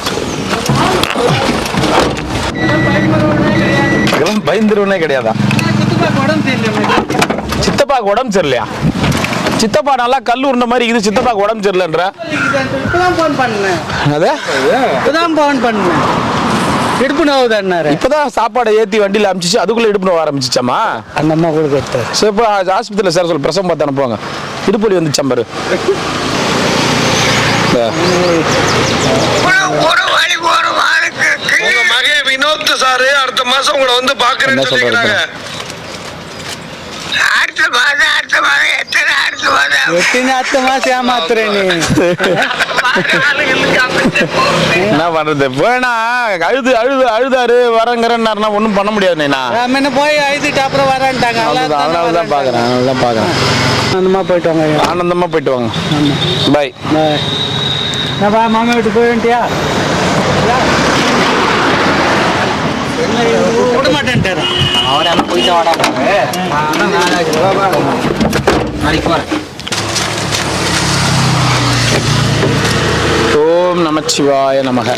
இதெல்லாம் பயந்துருவனே கிடையாதா? சித்தப்பாக்கு உடம்பு சரியில்லையா? சித்தப்பா நல்லா கல் உருண்ட மாதிரி இது, சித்தப்பாக்கு உடம்பு சரியில்லைன்ற. இப்பதான் சாப்பாடை ஏத்தி வண்டியில அமிச்சிச்சு, அதுக்குள்ள இடுப்பு நோவ ஆரம்பிச்சிச்சாமா? அந்த அம்மா கொடுக்க சரி, இப்போ ஆஸ்பத்திரியில் சேர சொல்லு, பிரசவம் பார்த்து அனுப்புவாங்க. இடுப்பு வலி வந்து சம்பரு. வினோத் சாரு அடுத்த மாசம் உங்களை வந்து பாக்குறேன்னு சொல்லிக்கிறாங்க. என்ன பண்றது? வேணா அழுதாரு வரங்கிறன்னா ஒன்றும் பண்ண முடியாது. நான் போய் அழுதுட்டு அப்புறம் வரேன்ட்டாங்க. அதனாலதான் பாக்குறேன். ஆனந்தமா போயிட்டு வாங்க. பாய். மாமா வீட்டு போய் வேண்டியா விட மாட்டேன்ட்டாரு. அவரெல்லாம் போயிட்டு வாடாங்க. நாளைக்கு போறேன். ஓம் நமச்சிவாய நமக.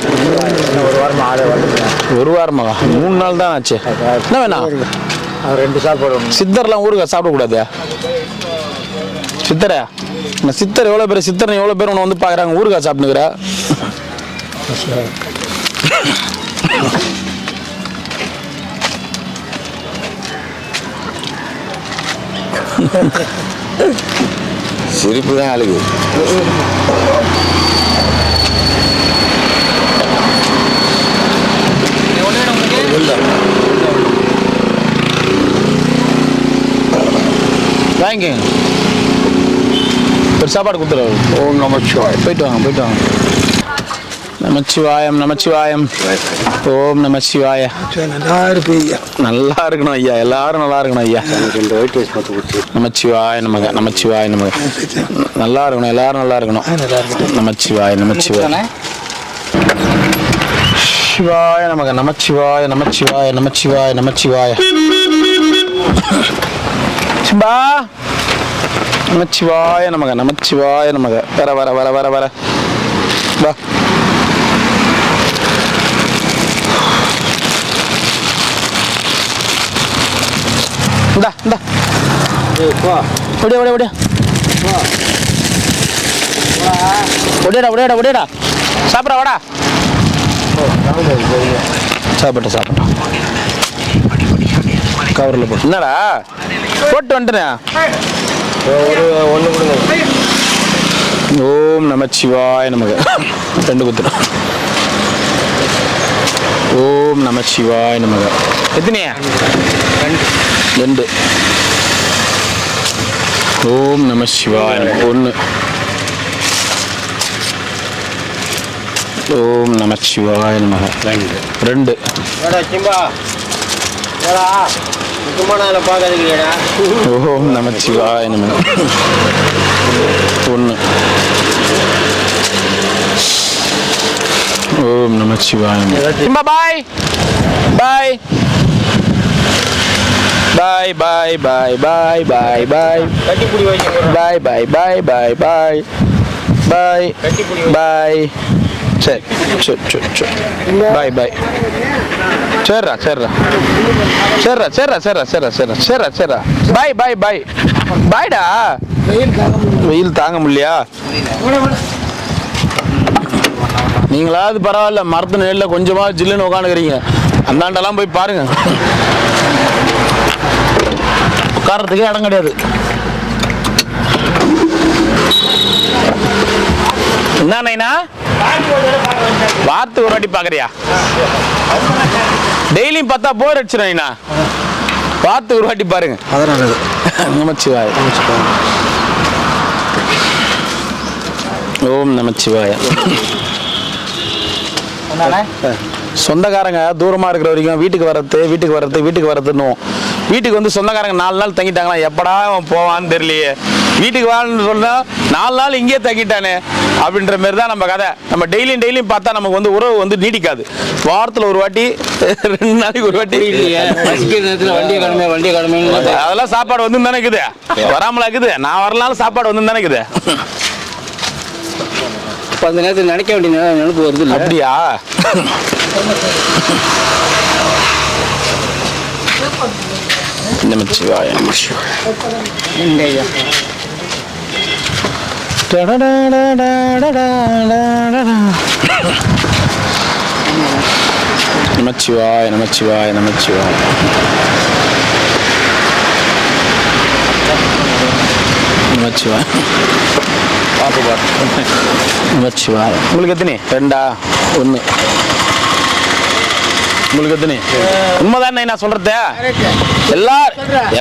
ஒரு வாரமாக 3 நாள் தான் ஆச்சு. என்ன வேணாம்? 2 சாப்பாடு. சித்தர்லாம் ஊருக்கு சாப்பிடக்கூடாது. சித்தரா, சித்தர் எவ்வளோ பேர், சித்தர் எவ்வளோ பேர் உன்னை வந்து பார்க்குறாங்க, ஊருக்கா சாப்பிட்டுக்கிற? சிரிப்பு தான் அழுகு. வாங்கிக்கோங்க, ஒரு சாப்பாடு கொடுத்துருவாரு. ஓம் நமச்சிவாய. போயிட்டு வாங்க. நமச்சிவாயம். ஓம் நமச்சிவாய. நல்லா இருக்கணும் ஐயா, எல்லாரும் நல்லா இருக்கணும் ஐயா. நமச்சிவாய நமக. நல்லா இருக்கணும், எல்லாரும் நல்லா இருக்கணும். நமச்சிவாய. சிவாய நமக. நமச்சிவாய. சிம்பா. நமச்சிவாய நமக. வர வா. இந்தா ஒடியாடா சாப்பிட்றா, வாடா. சாப்பிட்டா கவரில் போட்டு. என்னடா போட்டு வந்துட்டேன். ஒன்று கொடுங்க. ஓம் நமச்சிவாய நமக. 2 குத்துறோம். ஓம் நமச்சிவாய நமக. எத்தனையா? 2. ஓம் நமசிவாய. 1. ஓம் நமச்சிவாய நமக. 2. ஓம் நமச்சிவாய நமக. 1. ஓம் நமச்சிவாய. பாய். Bye. சரி சரி சரி சரி பாய் பாய் சரிடா சரிடா சரிடா சரிடா சரிடா சரிடா சரிடா சரிடா சரிடா பாய் பாய் பாய் பாய்டா. வெயில் தாங்க முடியலையா? நீங்களாவது பரவாயில்ல, மரத்து நிழல்ல கொஞ்சமா ஜில்லுன்னு உட்காந்துக்கிறீங்க. அந்தாண்டெல்லாம் போய் பாருங்க, உட்கார்றதுக்கே இடம் கிடையாது. என்ன நைனா வாரத்துக்கு ஒரு வாட்டி பாக்குறியா? டெய்லியும் பார்த்தா போர் அடிச்சிடும் நைனா. வாரத்துக்கு ஒரு வாட்டி பாருங்க. நமச்சிவாய ஓம் நமச்சிவாய. சொந்தக்காரங்க தூரமா இருக்கிற வரைக்கும் வீட்டுக்கு வர்றதுன்னு வீட்டுக்கு வந்து சொந்தக்காரங்க 4 நாள் தங்கிட்டாங்களா, எப்படா அவன் போவான்னு தெரியலையே. வீட்டுக்கு வாழ்னு சொன்னா 4 நாள் இங்கே தங்கிட்டானே அப்படின்ற மாதிரி தான் நம்ம கதை. நம்ம டெய்லியும் பார்த்தா நமக்கு வந்து உறவு வந்து நீடிக்காது. வாரத்தில் ஒரு வாட்டி 2 நாளைக்கு ஒரு வாட்டி அதெல்லாம் சாப்பாடு வந்து தானே இருக்குது, வராமலா இருக்குது. நான் வரலாலும் சாப்பாடு வந்து தானே இருக்குது. அந்த நேரத்தில் நினைக்க வேண்டிய நினைப்பு வருது. அப்படியா? நமச்சிவாய நமச்சிவாய நமச்சிவாய நமச்சிவாய நமச்சிவாய நமச்சிவாய. உங்களுக்கு எத்தனை? 2 1 உங்களுக்கு எத்தனை? உண்மைதான் நான் சொல்றது.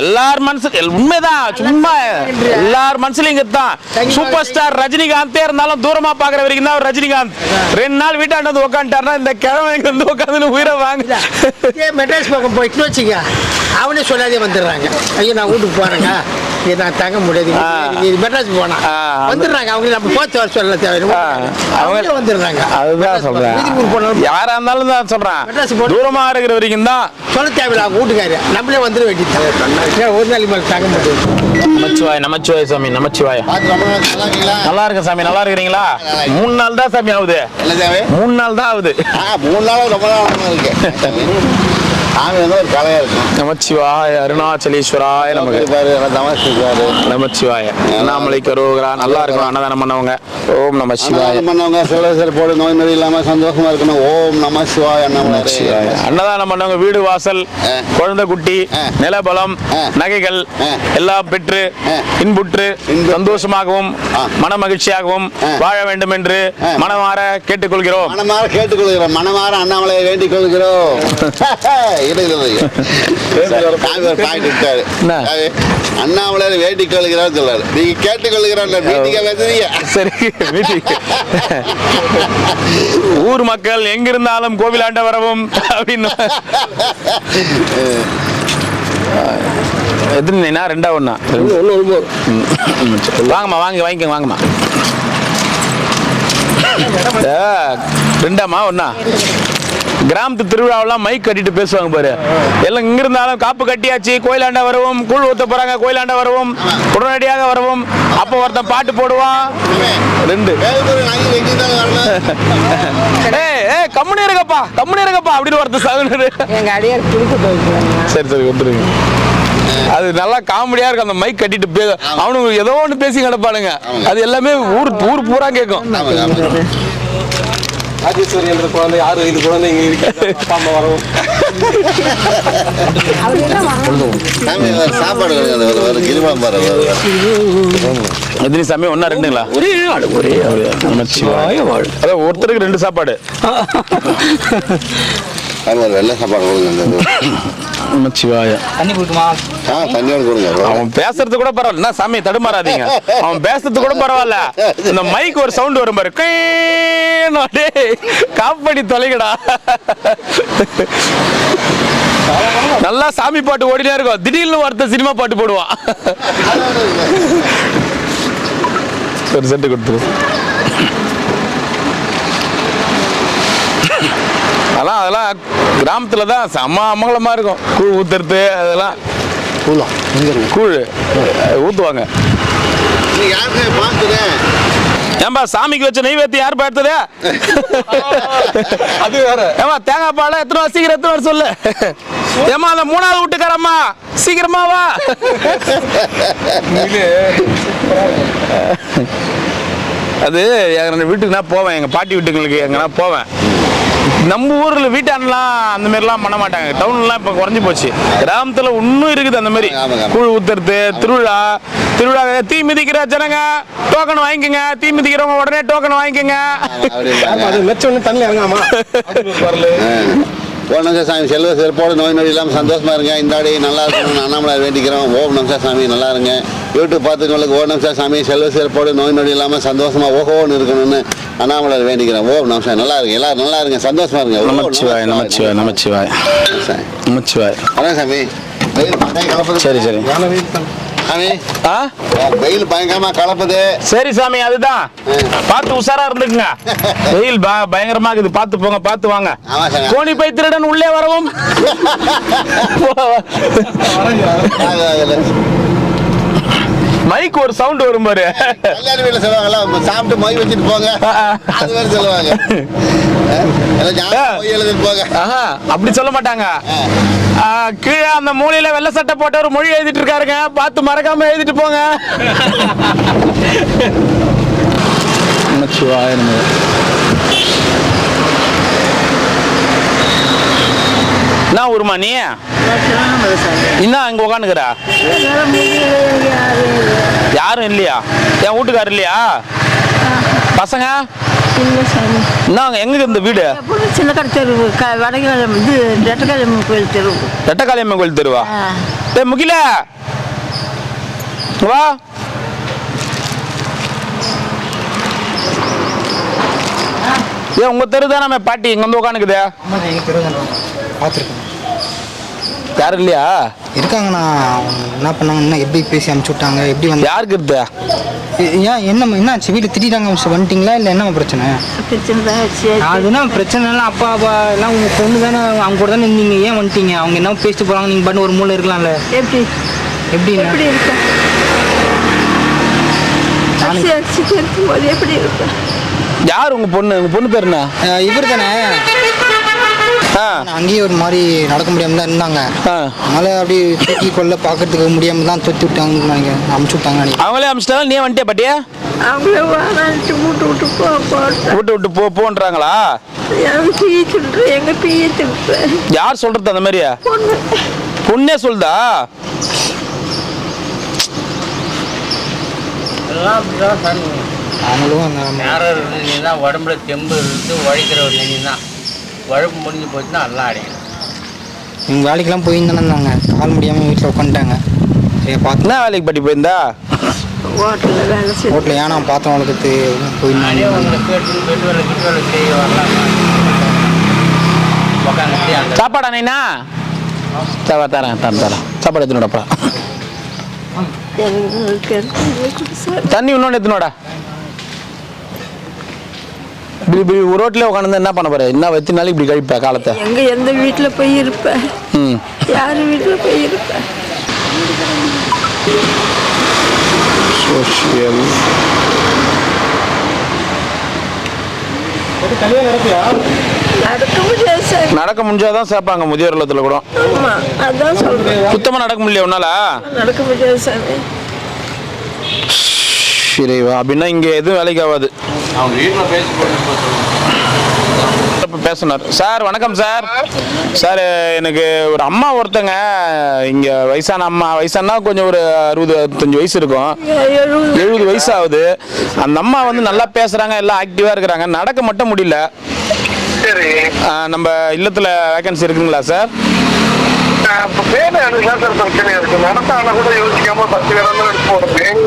எல்லார் மனசு உண்மைதான். சும்மா எல்லார் மனசுலயும் இங்கதான். சூப்பர் ஸ்டார் ரஜினிகாந்தே இருந்தாலும் தூரமா பாக்குற வரைக்கும் தான் ரஜினிகாந்த். 2 நாள் வீட்டாண்டு வந்து உட்காந்துட்டாருன்னா இந்த கிழமை வந்து உட்காந்து உயிரை வாங்க. மெட்ராஸ் பக்கம் போயிட்டு வச்சுக்க, அவனே சொல்லாதே வந்துடுறாங்க. ஐயோ நான் வீட்டுக்கு போறேங்க, நான் தங்க முடியாது, மெட்ராஸ் போனா வந்துடுறாங்க. அவங்க நம்ம போச்சு வர சொல்ல தேவை, அவங்க வந்துடுறாங்க. அதுதான் சொல்றேன், யாரா இருந்தாலும் தான் சொல்றேன். தூரமா இருக்கிற வரைக்கும் தான் சொல்ல தேவையில்ல. அவங்க வீட்டுக்காரு நம்மளே வந்துட வேண்டியது. ஒரு நாள் மேலே தங்க முடியாது. நமச்சிவாய நமச்சிவாய சாமி நமச்சிவாய. நல்லா இருக்கு சாமி. நல்லா இருக்கிறீங்களா? 3 நாள் தான் சாமி ஆகுது. 3 நாள் தான் ஆகுது. 3 நாள் ரொம்ப நாள் இருக்கு. ஒரு கலையா இருக்கும். நமச்சிவாய அருணாச்சலேஸ்வராய நமக்கு. நமச்சிவாய அண்ணாமலைக்கு அரோகரா. நல்லா இருக்கணும் அன்னதானம் பண்ணவங்க. ஓம் நம சிவாய பண்ணவங்க போடு, நோய் நொடி இல்லாம சந்தோஷமா இருக்கணும். ஓம் நம சிவாய. அன்னதானம் பண்ணவங்க வீடு வாசல் குழந்தை குட்டி நிலபலம் நகைகள் எல்லாம் பெற்று இன்புற்று சந்தோஷமாகவும் மன மகிழ்ச்சியாகவும் வாழ வேண்டும் என்று மனமாற கேட்டுக்கொள்கிறோம். மனமாற அண்ணாமலையை வேண்டிக் கொள்கிறோம். அண்ணாமலை வேண்டிக் கொள்கிறார் சொல்லாரு, நீங்க கேட்டுக்கொள்கிறார். சரி, ஊர் மக்கள் எங்கிருந்தாலும் கோவிலாண்ட வரவும் அப்படின்னு. எதுனா 2 1 வாங்கம்மா, வாங்கிக்கோங்க வாங்கம்மா. 2 1 கிராமத்து திருவிழாவெல்லாம் மைக் கட்டிட்டு பேசுவாங்க பாரு. எல்லாம் இங்க இருந்தாலும் காப்பு கட்டியாச்சு, கோயிலாண்ட வரவும், கூழ் ஊத்த போறாங்க, கோயிலாண்ட வரவும், உடனடியாக வரவும். அப்ப ஒருத்தன் பாட்டு போடுவான். 2 கம்முனு இருக்கப்பா அப்படின்னு ஒருத்தர் சாகுனாரு. சரி சரி வந்துருங்க. அது நல்லா காமெடியா இருக்கும். அந்த மைக் கட்டிட்டு அவனுக்கு ஏதோ ஒண்ணு பேசி கிடப்பானுங்க. அது எல்லாமே ஊர் பூரா கேட்கும். ராஜேஸ்வரி என்ற குழந்தை 6 வயது குழந்தை இங்க இருக்கு. அப்பா அம்மா வரவும் சாப்பாடு எத்தனை சாமி? 1 2ங்களா? ஒரே அதான் ஒருத்தருக்கு 2 சாப்பாடு. வெள்ளை சாப்பாடு நமச்சிவாய. தண்ணி கொடுக்குமா? அவன் பேசுறது கூட பரவாயில்ல. என்ன சாமி தடுமாறாதீங்க. அவன் பேசுறது கூட பரவாயில்ல. இந்த மைக் ஒரு சவுண்ட் வரும் பாரு, காப்படி தொலைகடா. நல்லா சாமி பாட்டு ஓடினே இருக்கும். திடீர்னு ஒருத்த சினிமா பாட்டு போடுவான். சரி செட்டு கொடுத்துரு. அதெல்லாம் கிராமத்துல தான் செம்ம அமங்கலமா இருக்கும். கூழ் ஊத்துறது அதெல்லாம் கூழ் ஊத்துவாங்க. ஏன்பா சாமிக்கு வச்ச நெய்வேத்தி யார் பார்த்தது? அது வேற. ஏமா தேங்காய் பால் எத்தனை வர சீக்கிரம் எத்தனை வர சொல்லு. ஏமா அந்த 3வது வீட்டுக்காரம்மா சீக்கிரமா வா. அது எங்க வீட்டுக்கு நான் போவேன், எங்க பாட்டி வீட்டுங்களுக்கு எங்கன்னா போவேன். நம்ம ஊர்ல வீட்டாண்டலாம் அந்த மாதிரிலாம் பண்ண மாட்டாங்க. டவுன்லாம் இப்போ குறைஞ்சி போச்சு. கிராமத்துல இன்னும் இருக்குது அந்த மாதிரி. கூழ் ஊத்துறது, திருவிழா தீ மிதிக்கிற ஜனங்க டோக்கன் வாங்கிக்கோங்க, தீ மிதிக்கிறவங்க உடனே டோக்கன் வாங்கிக்கோங்க. அது மெச்ச தண்ணி இறங்காமா ஓம் நம சாமி செல்வ சிறப்போடு நோய் நொடி இல்லாமல் சந்தோஷமா இருங்க. இந்த ஆடி நல்லா இருக்கணும்னு அண்ணாமலை வேண்டிக்கிறோம். ஓம் நம சாமி நல்லா இருங்க. யூடியூப் பார்த்துக்கவங்களுக்கு ஓம் நம சாமி செல்வ சிறப்போடு நோய் நொடி இல்லாமல் சந்தோஷமா ஓஹோன்னு இருக்கணும்னு அண்ணாமலை வேண்டிக்கிறோம். ஓம் நம சாமி நல்லா இருங்க, எல்லாரும் நல்லா இருங்க, சந்தோஷமா இருங்க. நமச்சிவாய் நமச்சிவாய் நமச்சிவாய் நமச்சிவாய். அதான் சாமி சரி சரி சாமி ஆ வெயில் பயங்கரமா கலப்புது. சரி சாமி, அதுதான் பார்த்து உஷாரா இருந்துக்குங்க. வெயில் பயங்கரமா இருக்குது, பார்த்து போங்க, பார்த்து வாங்க. ஆமா சாமி. கோணி பை திருடன் உள்ளே வரவும். மைக் ஒரு சவுண்ட் வரும் பாரு. கல்யாண வீட்டுல சொல்லுவாங்கல்ல, சாப்பிட்டு மொய் வச்சுட்டு போங்க, அது மாதிரி சொல்லுவாங்க. மொய் எழுதிட்டு போங்க. அப்படி சொல்ல மாட்டாங்க. கீழே அந்த மூலையில வெள்ளை சட்டை போட்ட ஒரு மொழி எழுதிட்டு இருக்காருங்க, பார்த்து மறக்காம எழுதிட்டு போங்க. என்ன ஊருமா நீ? என்ன இங்க உட்காந்துக்கிறா? யாரும் இல்லையா? என் வீட்டுக்காரர் இல்லையா? பசங்க என்ன எங்க இந்த வீடு? சின்னக்கடை தெரு, வடகிழமை இது ரெட்டக்காளியம்மன் கோயில் தெரு. ரெட்டக்காளியம்மன் கோயில் தெருவா? முகில வா. ஏன் உங்க தெரு தான் நம்ம பாட்டி இங்க வந்து உட்காந்துக்குது? பார்த்துருக்கேன். யாரும் இல்லையா? இருக்காங்கண்ணா. என்ன பண்ணாங்கன்னா எப்படி பேசி அனுப்பிச்சு விட்டாங்க, எப்படி வந்து யாருக்கு இருந்தா? ஏன் என்னாச்சு? வீட்டில் திட்டாங்க வந்துட்டீங்களா இல்லை என்ன பிரச்சனை? அதுனா பிரச்சனை இல்லை. அப்பா எல்லாம் உங்கள் பொண்ணு தானே, அவங்க கூட தானே இருந்தீங்க, ஏன் வந்துட்டீங்க? அவங்க என்ன பேசிட்டு போகிறாங்க, நீங்கள் பண்ணி ஒரு மூளை இருக்கலாம்ல. எப்படி எப்படி இருக்கேன் யார் உங்க பொண்ணு? உங்க பொண்ணு பேர் என்ன? இவர் தானே. அங்கேயே ஒரு மாதிரி நடக்க முடியாம தான் இருந்தாங்க. அதனால அப்படி தூக்கி கொள்ள பார்க்கறதுக்கு முடியாம தான் தொத்தி விட்டாங்க, அமுச்சு விட்டாங்க. அவங்களே அமிச்சிட்டாங்க, நீ வந்துட்டே பாட்டியா? விட்டு விட்டு போன்றாங்களா? யார் சொல்றது அந்த மாதிரியா? பொண்ணே சொல்லுதா? அவங்களும் உடம்புல தெம்பு இருந்து உழைக்கிறவர் நீ தான். உழைப்பு முடிஞ்சு போச்சுன்னா எல்லாம் அடையணும். இவங்க வேலைக்கெல்லாம் போயிருந்தானே இருந்தாங்க, கால் முடியாமல் வீட்டில் உட்காந்துட்டாங்க. சரியா பார்த்து என்ன வேலைக்கு பாட்டி போயிருந்தா? ஹோட்டலில் ஏன்னா பாத்திரம் வளர்க்குறது போயிருந்தாங்க. சாப்பாடா நீனா? தரேன் சாப்பாடு எடுத்துனோடப்பா. தண்ணி இன்னொன்று எடுத்துனோடா. இப்படி ரோட்ல உட்காந்து என்ன பண்ண போற? என்ன வச்சு நாளைக்கு இப்படி கழிப்ப காலத்தை? எந்த வீட்டுல போய் இருப்ப? யாரு வீட்டுல போய் இருப்ப? சோஷியல் நடக்க முடிஞ்சாதான் சேர்ப்பாங்க முதியோர் இல்லத்துல கூட. அதான் சொல்றேன். சுத்தமா நடக்க முடியல உன்னால? நடக்க முடியாது சாமி. சரிவா, அப்படின்னா இங்க எதுவும் வேலைக்கு ஆகாது. அவங்க வீட்டில் பேசினார். சார் வணக்கம் சார். சார் எனக்கு ஒரு அம்மா ஒருத்தங்க இங்க வயசான அம்மா, வயசானா கொஞ்சம் ஒரு 60-65 வயசு இருக்கும், 70 வயசு ஆகுது. அந்த அம்மா வந்து நல்லா பேசுறாங்க, எல்லாம் ஆக்டிவா இருக்கிறாங்க, நடக்க மட்டும் முடியல. நம்ம இல்லத்துல வேகன்சி இருக்குங்களா சார்? வேலை எனக்கு சார் பிரச்சனையா இருக்கு. நடத்தால கூட யோசிக்காம 10 பேர் எடுத்து போடுறேன்.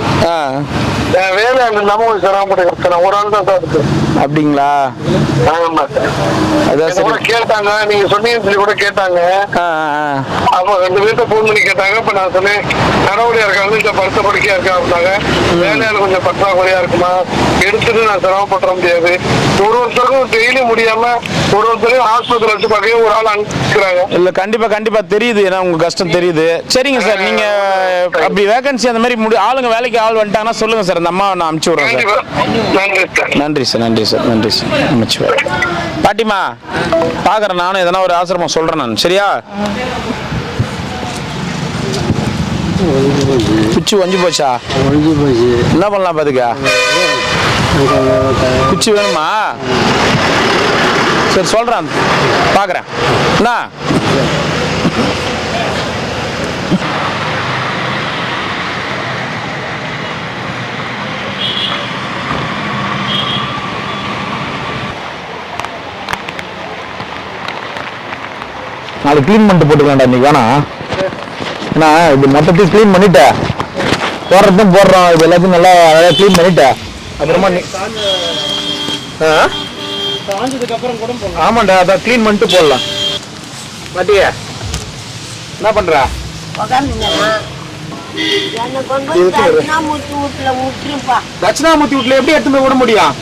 வேலை இல்லாம ஒரு சிரமப்பட்டு ஒரு ஆள் தான் சார் இருக்கு. அப்படிங்களா? ஆமா சார். அதான் கூட கேட்டாங்க, நீங்க சொன்னீங்கன்னு சொல்லி கூட கேட்டாங்க. அப்போ 2 பேர்த்த போன் பண்ணி கேட்டாங்க. இப்ப நான் சொன்னேன் நடவடிக்கையா இருக்காங்க, இந்த படுத்த படுக்கையா இருக்கா அப்படின்னாங்க. வேலையால கொஞ்சம் பற்றாக்குறையா இருக்குமா, எடுத்துட்டு நான் சிரமப்பட முடியாது. ஒருத்தருக்கும் டெய்லி முடியாம ஒருத்தரையும் ஆஸ்பத்திரி வச்சு பார்க்க ஒரு ஆள் அனுப்பிக்கிறாங்க. இல்ல கண்டிப்பா தெரியுது, ஏன்னா உங்க கஷ்டம் தெரியுது. சரிங்க சார், நீங்க அப்படி வேகன்சி அந்த மாதிரி ஆளுங்க வேலைக்கு ஆள் வந்துட்டாங்கன்னா சொல்லுங்க சார். சார் இந்த அம்மா நான் அனுப்பிச்சி விட்றேன் சார். நன்றி சார் நன்றி சார் நன்றி சார் நன்றி சார் அனுப்பிச்சி விட்றேன். பாட்டிமா பார்க்குறேன், நானும் எதனா ஒரு ஆசிரமம் சொல்கிறேன் நான். சரியா? குச்சி ஒஞ்சி போச்சா? என்ன பண்ணலாம் பாத்துக்க? குச்சி வேணுமா? சரி சொல்றேன், பாக்குறேன். என்ன நாளைக்கு க்ளீன் பண்ணிட்டு போட்டுக்கலாம்டா இன்னைக்கு வேணாம். ஏன்னா இது மொத்தத்தையும் க்ளீன் பண்ணிட்டேன், போடுறதும் போடுறோம், இது எல்லாத்தையும் நல்லா அழகாக க்ளீன் பண்ணிட்டேன். அப்புறமா ஆமாண்டா, அதான் க்ளீன் பண்ணிட்டு போடலாம். பாட்டிய என்ன பண்ற? தட்சிணாமூர்த்தி வீட்டுல எப்படி எடுத்து போய் விட முடியும்?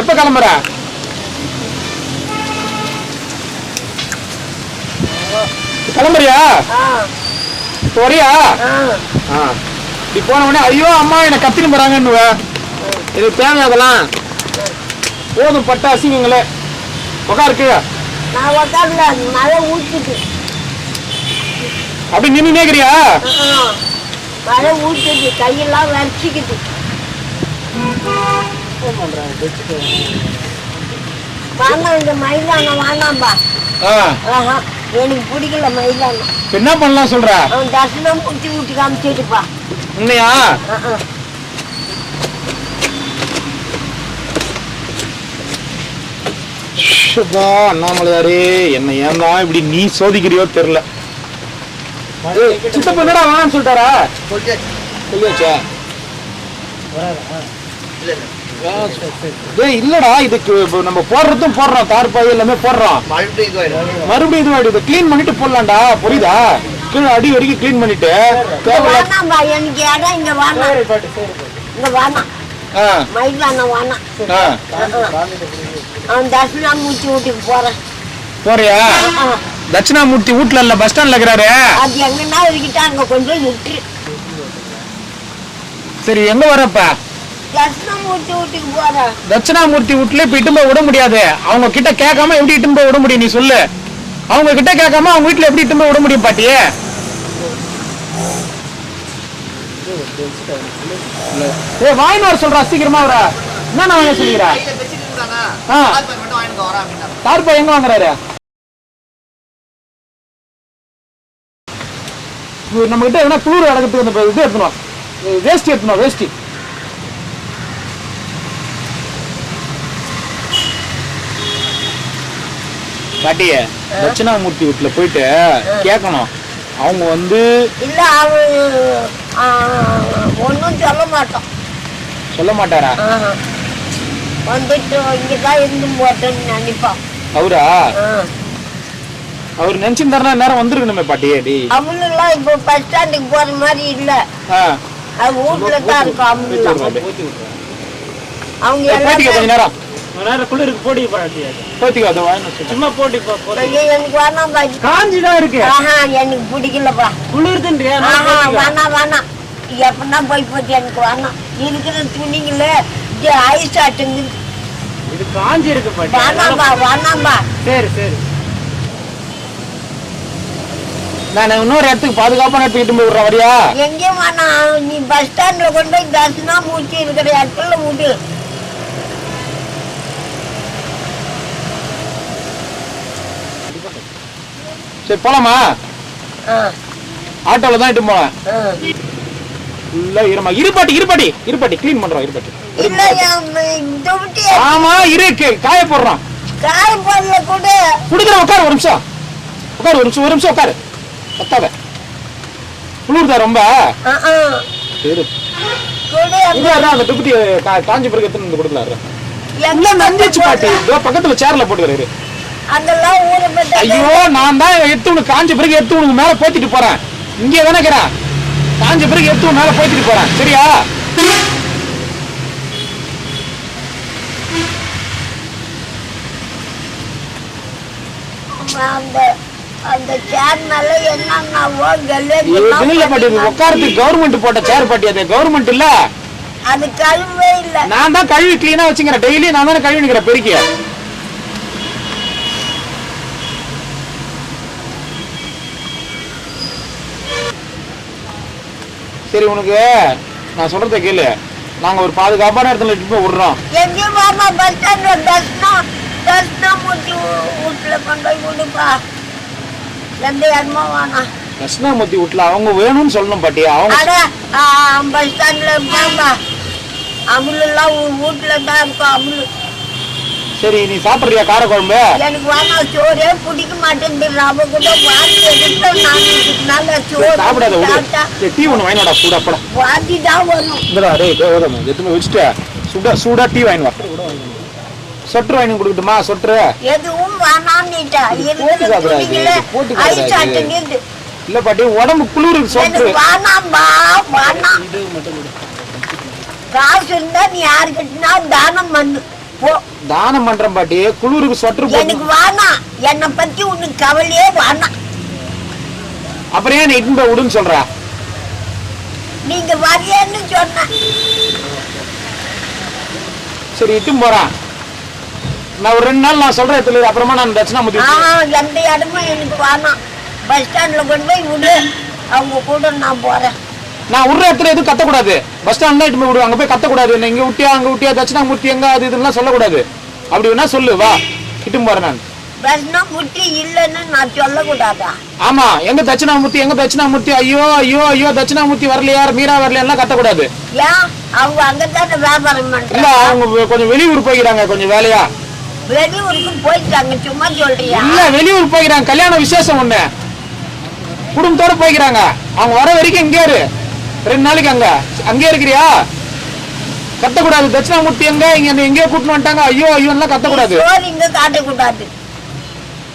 எப்ப கிளம்புற? கிளம்புறியா? வரியா? நீ போன உடனே ஐயோ அம்மா என்ன கத்தின்னு போறாங்கன்னு இது தேவையாதெல்லாம் போதும், பட்ட அசிங்கங்களே. உட்காருக்கு அப்படி நின்று நேக்கிறியா? மழை ஊற்றுது, கையெல்லாம் வரைச்சிக்குது. வாங்க இந்த மைதானம் வேணாம்பா. எனக்கு பிடிக்கல மைதானம். என்ன பண்ணலாம் சொல்ற? அவன் தர்சனம் குச்சி ஊட்டி காமிச்சிட்டுப்பா. உண்மையா? அண்ணாமலையாரே, என்ன ஏன்டா இப்படி நீ சோதிக்கிறியோ தெரியல. சித்தப்பா என்னடா வேணான்னு சொல்லிட்டாரா? சொல்லியாச்சா? இல்லடா, இதுக்கு நம்ம போடுறதும் போடுறோம், தார்பாய் எல்லாமே போடுறோம், மறுபடியும் இது கிளீன் பண்ணிட்டு போடலாம்டா. புரியுதா? கீழே அடி வரைக்கும் கிளீன் பண்ணிட்டு எனக்கு இடம் இங்க வேணாம், இங்க வேணாம், மைதானம் வேணாம். அவன் தட்சிணாமூர்த்தி வீட்டுக்கு போறேன். போறியா? தட்சிணாமூர்த்தி வீட்டுல இல்ல, பஸ் ஸ்டாண்ட்ல இருக்கிறாரு. அது எங்கன்னா இருக்கிட்ட அங்க கொஞ்சம் விட்டுரு. சரி, எங்க வரப்ப? தட்சிணாமூர்த்தி வீட்டுக்கு போறேன். தட்சிணாமூர்த்தி வீட்டுல இப்ப இட்டும் போய் விட முடியாது. அவங்க கிட்ட கேட்காம எப்படி இட்டும் போய் விட முடியும்? நீ சொல்லு. அவங்க கிட்ட கேட்காம அவங்க வீட்டுல எப்படி இட்டும் போய் விட முடியும் பாட்டியே? வாங்கிட்டு வர சொல்றா, சீக்கிரமா வர. என்ன வாங்க சொல்லிக்கிறா? தார்பா எங்க வாங்குறாரு? நம்ம கிட்ட என்ன குளிர் அடக்கிறதுக்கு இது எடுத்துனோம், வேஷ்டி எடுத்துனோம், வேஷ்டி. பாட்டிய தட்சிணாமூர்த்தி வீட்டுல போயிட்டு கேட்கணும். அவங்க இல்ல ஒன்னும் சொல்ல மாட்டோம். சொல்ல மாட்டாரா? வந்துட்டு இங்கதான் இருந்து போட்டேன்னு நினைப்பான். அவரா? அவர் நினைச்சிருந்தாருன்னா நேரம் வந்துருக்கணுமே பாட்டியே. அவனுலாம் இப்போ பஸ் ஸ்டாண்டுக்கு போற மாதிரி இல்ல, அது வீட்டுல தான் இருக்கும். அவங்க கொஞ்ச நேரம் குளிருக்கு போட்டி சும்மா போட்டி எனக்கு வேணாம், காஞ்சிதான் இருக்கு. எனக்கு பிடிக்கலப்பா. குளிர்துன்றியா? வேணாம் வேணாம், எப்படின்னா போய் போச்சு, எனக்கு வேணாம். இருக்கிற துணிங்கள ஐஸ் ஆட்டுங்க, இது காஞ்சி இருக்கு. வேணாம்பா வேணாம்பா. சரி சரி, நான் இன்னொரு இடத்துக்கு பாதுகாப்பான இடத்துக்கு போய் விடுறேன். வரியா? எங்கேயும் வேணாம், நீ பஸ் ஸ்டாண்ட்ல கொண்டு போய் தட்சிணாமூர்த்தி இருக்கிற இடத்துல விடு. சரி போலாமா? ஆட்டோல தான் இட்டு போனேன். ஃபுல்லா ஈரமா. இருப்பாட்டி இருப்பாட்டி இருப்பாட்டி கிளீன் பண்றோம். இருப்பாட்டி ஆமா இருக்கு, காய போடுறோம். காய போடல கூட குடுக்குறேன். உட்காரு ஒரு நிமிஷம், உட்காரு ஒரு நிமிஷம், ஒரு நிமிஷம் உட்காரு. பத்தாத குளிர்தா ரொம்ப. சரி அந்த டுப்புட்டி காஞ்சி பிறகு எடுத்துன்னு வந்து கொடுக்கலாரு. எல்லாம் நஞ்சிச்சு பாட்டி. பக்கத்துல சேர்ல போட்டுக்கிறாரு. ஐயோ, நான் தான் எடுத்து உனக்கு காஞ்ச பிறகு எடுத்து உனக்கு மேல போத்திட்டு போறேன். இங்கே தானே இருக்கிறேன். காஞ்ச பிறகு எடுத்து மேல போத்திட்டு போறேன். சரியா? அந்த சேர் மேல என்னன்னாவோ இல்ல பாட்டி, உட்காரத்துக்கு கவர்மெண்ட் போட்ட சேர் பாட்டி, அது கவர்மெண்ட் இல்ல, அது கழுவே இல்ல. நான் தான் கழுவி கிளீனா வச்சுக்கிறேன், டெய்லி நான் தானே கழுவி நிக்கிறேன் பெருக்கிய. சரி, உனக்கு நான் சொல்றத கேளு, நாங்க ஒரு பாதுகாப்பான இடத்துல போய் விடுறோம். எங்கேயும் வாமா, பஸ் ஸ்டாண்ட்ல தர்ஷனாமூர்த்தி வீட்டுல கொண்டு போய் விடுப்பா. எந்த இடமா வேணாம். தர்ஷனாமூர்த்தி வீட்டுல அவங்க வேணும்னு சொல்லணும் பாட்டி. அவங்க பஸ் ஸ்டாண்ட்ல இருப்பாப்பா. அமுலாம் வீட்டுல தான் இருக்கும் அமுல். சரி, நீ சாப்பிடுறியா கார குழம்பு? எனக்கு வேணா, சோறே பிடிக்க மாட்டேங்குது. அவ கூட வாந்தி எடுத்து நான் சோறு சாப்பிடாத, டீ ஒன்று வாங்கினோடா சூடா படம். வாந்தி தான் வரும். எதுவுமே வச்சுட்டு சூடா சூடா டீ வாங்கினு வா. சொட்டர் வாங்கி கொடுக்கட்டுமா? சொட்டரு எதுவும் வேணான்னுட்டா. ஐஸ் ஆட்டுங்குது. இல்ல பாட்டி, உடம்பு குளிருக்கு சொட்டரு வேணாம்பா, வேணாம். காசு இருந்தா நீ யாருக்கிட்டனா தானம் பண்ணு போ. தானம் பண்றேன் பாட்டி, குளிருக்கு சொட்டர். எனக்கு வேணாம், என்னை பத்தி உனக்கு கவலையே வேணாம். அப்புறம் ஏன் இட்டு போய் விடுன்னு சொல்ற? நீங்க வரையன்னு சொன்ன. சரி, இட்டும் போறேன். நான் ஒரு 2 நாள் நான் சொல்றேன் இடத்துல, அப்புறமா நான் தட்சிணாமூர்த்தி. எந்த இடமும் எனக்கு வேணாம். பஸ் ஸ்டாண்ட்ல கொண்டு போய் விடு, அவங்க கூட நான் போறேன். நான் விடுற இடத்துல எதுவும் கத்தக்கூடாது. பஸ் ஸ்டாண்ட் தான் இட்டு போய் விடுவாங்க, போய் கத்தக்கூடாது. என்ன இங்க விட்டியா அங்க விட்டியா, தட்சிணாமூர்த்தி எங்க, அது இதெல்லாம் சொல்லக்கூடாது. அப்படி வேணா சொல்லு, வா இட்டும் போறேன் நான். தட்சிணாமூர்த்தி இல்லைன்னு நான் சொல்லக்கூடாதா? ஆமா, எங்க தட்சிணாமூர்த்தி, எங்க தட்சிணாமூர்த்தி, ஐயோ ஐயோ ஐயோ தட்சிணாமூர்த்தி வரலையா, மீரா வரலையா கத்தக்கூடாது. ஏன்? அவங்க அங்கதானே வியாபாரம் இல்ல, பண்றாங்க. அவங்க கொஞ்சம் வெளியூர் போய்க்கிறாங்க, கொஞ்சம் வேலையா. வெளியூருக்கு போயிட்டாங்க, சும்மா சொல்றியா? இல்ல, வெளியூர் போய்க்கிறாங்க, கல்யாண விசேஷம் ஒண்ணு, குடும்பத்தோட போய்க்கிறாங்க. அவங்க வர வரைக்கும் இங்கே இரு, 2 நாளைக்கு அங்கே இருக்கிறியா? கத்தக்கூடாது. தட்சிணாமூர்த்தி எங்க, இங்க எங்கேயோ கூட்டிட்டு வந்துட்டாங்க, ஐயோ ஐயோ எல்லாம் கத்தக்கூடாது. சோறு இங்க காட்டக்கூடாது.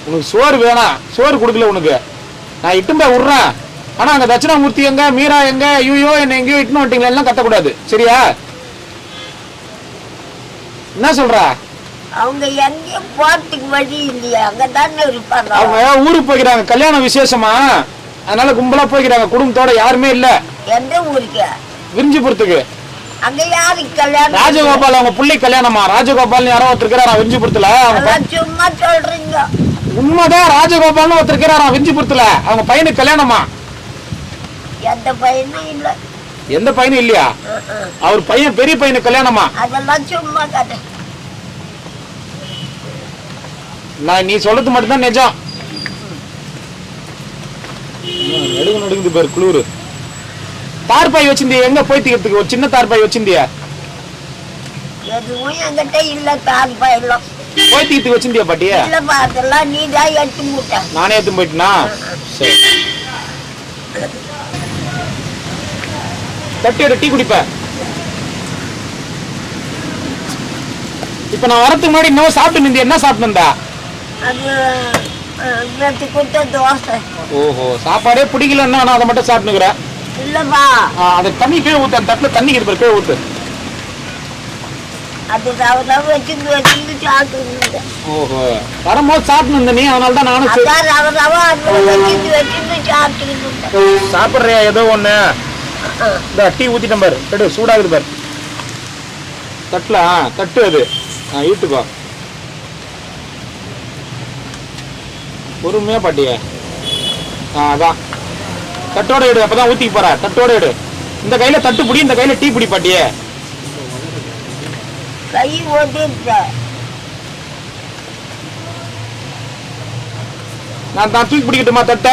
உனக்கு சோறு வேணாம், சோறு கொடுக்கல உனக்கு, நான் இட்டும் போய் விடுறேன். ஆனா அங்க தட்சிணாமூர்த்தி எங்க, மீரா எங்க, ஐயோ என்ன எங்கேயோ இட்டுன்னு வந்துட்டீங்களா எல்லாம் கத்தக்கூடாது, சரியா? என்ன சொல்ற? அவங்க எங்கேயும் போறதுக்கு வழி இல்லையா, அங்கதானே இருப்பாங்க. அவங்க ஊருக்கு போய்க்கிறாங்க, கல்யாண விசேஷமா, அதனால கும்பலா போய்க்கிறாங்க, குடும்பத்தோட யாருமே இல்ல. எந்த ஊருக்கு? விரிஞ்சிபுரத்துக்கு. அங்க யாருக்கு கல்யாணம்? ராஜகோபால் அவங்க பிள்ளை கல்யாணமா. ராஜகோபால் யாரோ ஒருத்தர் இருக்கிறாரா விரிஞ்சிபுரத்துல. சும்மா சொல்றீங்க. உண்மைதான், ராஜகோபால்னு ஒருத்தர் இருக்கிறாரா விரிஞ்சிபுரத்துல, அவங்க பையனுக்கு கல்யாணமா. எந்த பையனும் இல்ல. எந்த பையனும் இல்லையா? அவர் பையன், பெரிய பையனுக்கு கல்யாணமா. அதெல்லாம் சும்மா கதை. நீ சொல்றது மட்டும்தான் நிஜம். நடுங்குது பேர் குளூரு. தார்பாய் வச்சிருந்தியா? எங்க போய் தீக்கிறதுக்கு ஒரு சின்ன தார்பாய் வச்சிருந்தியா? எதுவும் என்கிட்ட இல்ல. தார்பாய் எல்லாம் போய் தீக்கிறதுக்கு வச்சிருந்தியா பாட்டியா? இல்லப்பா, அதெல்லாம் நீ தான் எடுத்து மூட்ட. நானே எடுத்து போயிட்டேனா? சரி, தட்டி எடு, டீ குடிப்ப. இப்ப நான் வரதுக்கு முன்னாடி இன்னும் சாப்பிட்டு நிந்தியா? என்ன சாப்பிட்டு இருந்தா? அது நேற்று கொடுத்த தோசை. ஓஹோ, சாப்பாடே பிடிக்கலன்னா நான் அதை மட்டும் சாப்பிட்டுக்கிறேன். இல்லப்பா, அதை தண்ணி கீழே ஊத்து, அந்த தட்டுல தண்ணி இருப்ப கீழே ஊத்து. அது ரவ வச்சிருந்து சாப்பிட்டு. ஓஹோ, வரும்போது சாப்பிட்டு இருந்த நீ, அதனால தான் நானும் ரவ வச்சிருந்து சாப்பிட்டு. சாப்பிட்றியா ஏதோ ஒண்ணு? இந்த டீ ஊத்திட்டேன் பாரு, எடு, சூடாகுது பாரு தட்டுல. தட்டு அது ஈட்டுக்கோ, பொறுமையா பாட்டிய. அதான் தட்டோட எடு, அப்பதான் ஊத்திக்க போற. தட்டோட எடு, இந்த கையில தட்டு பிடி, இந்த கையில டீ பிடி பாட்டிய. கை ஓட்டிருக்க. நான் தான் தூக்கி பிடிக்கட்டுமா தட்ட?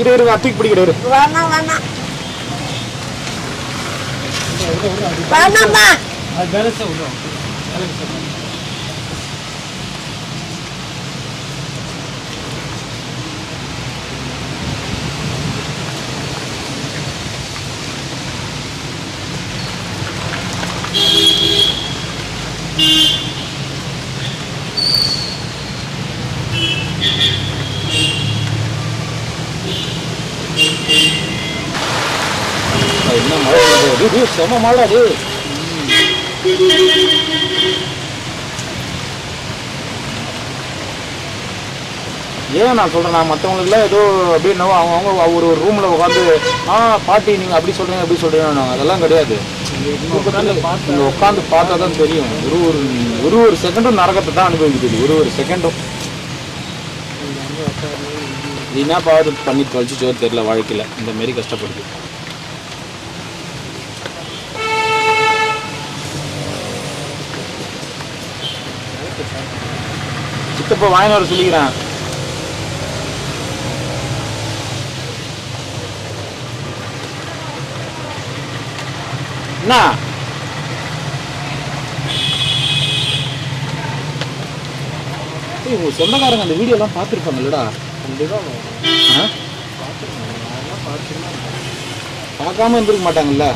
இரு இரு, நான் தூக்கி பிடிக்கிற. இரு, வேணாம் வேணாம் வேணாம்மா. என்ன மழை வருது? செம மழை அது. ஏன் நான் சொல்றேன், நான் மற்றவங்களுக்குலாம் ஏதோ அப்படியே என்னவோ அவங்க ஒரு ரூம்ல உட்காந்து பாட்டி நீங்க அப்படி சொல்றீங்க அப்படி சொல்றீங்க, அதெல்லாம் கிடையாது. நீங்க உட்காந்து பார்த்தா தான் தெரியும். ஒரு செகண்டும் நரகத்தை தான் அனுபவிக்குது. ஒரு செகண்டும் என்ன பாவது பண்ணி தொலைச்சிச்சோ தெரியல, வாழ்க்கையில இந்த மாரி கஷ்டப்படுது. சித்தப்பா வாங்கின வர சொல்லிக்கிறேன். என்ன உங்க சொந்தக்காரங்க அந்த வீடியோ எல்லாம் பார்த்துருப்பாங்கல்லடா? பார்க்காம இருந்திருக்க மாட்டாங்கல்ல?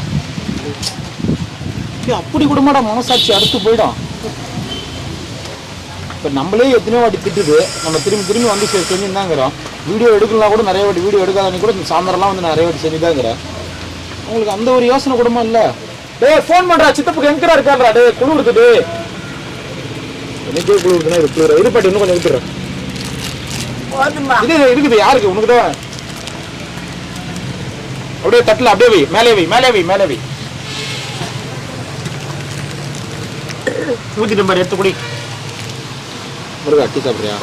அப்படி கூட மாட்டா மனசாட்சி அடுத்து போயிடும். இப்போ நம்மளே எத்தனையோ வாட்டி திட்டுது, நம்ம திரும்பி வந்து செஞ்சுருந்தாங்கிறோம். வீடியோ எடுக்கலாம் கூட நிறைய வாட்டி, வீடியோ எடுக்காதனி கூட சாயந்தரம்லாம் வந்து நிறைய வாட்டி செஞ்சுதாங்கிறேன். உங்களுக்கு அந்த ஒரு யோசனை கூடமா இல்லை? டேய் ஃபோன் பண்ணுறா, சித்தப்புக்கு எங்கடா இருக்காருடா? டே குழு இருக்குது, எனக்கே குழு இருக்குன்னா இது குளிர இருப்பாட்டி இன்னும் கொஞ்சம் விட்டுறேன். இது இருக்குது யாருக்கு? உனக்கு தான். அப்படியே தட்டில் அப்படியே வை, மேலே வை. ஊத்திட்டு பாரு, எடுத்து குடி. முருகா டீ சாப்பிட்றியா?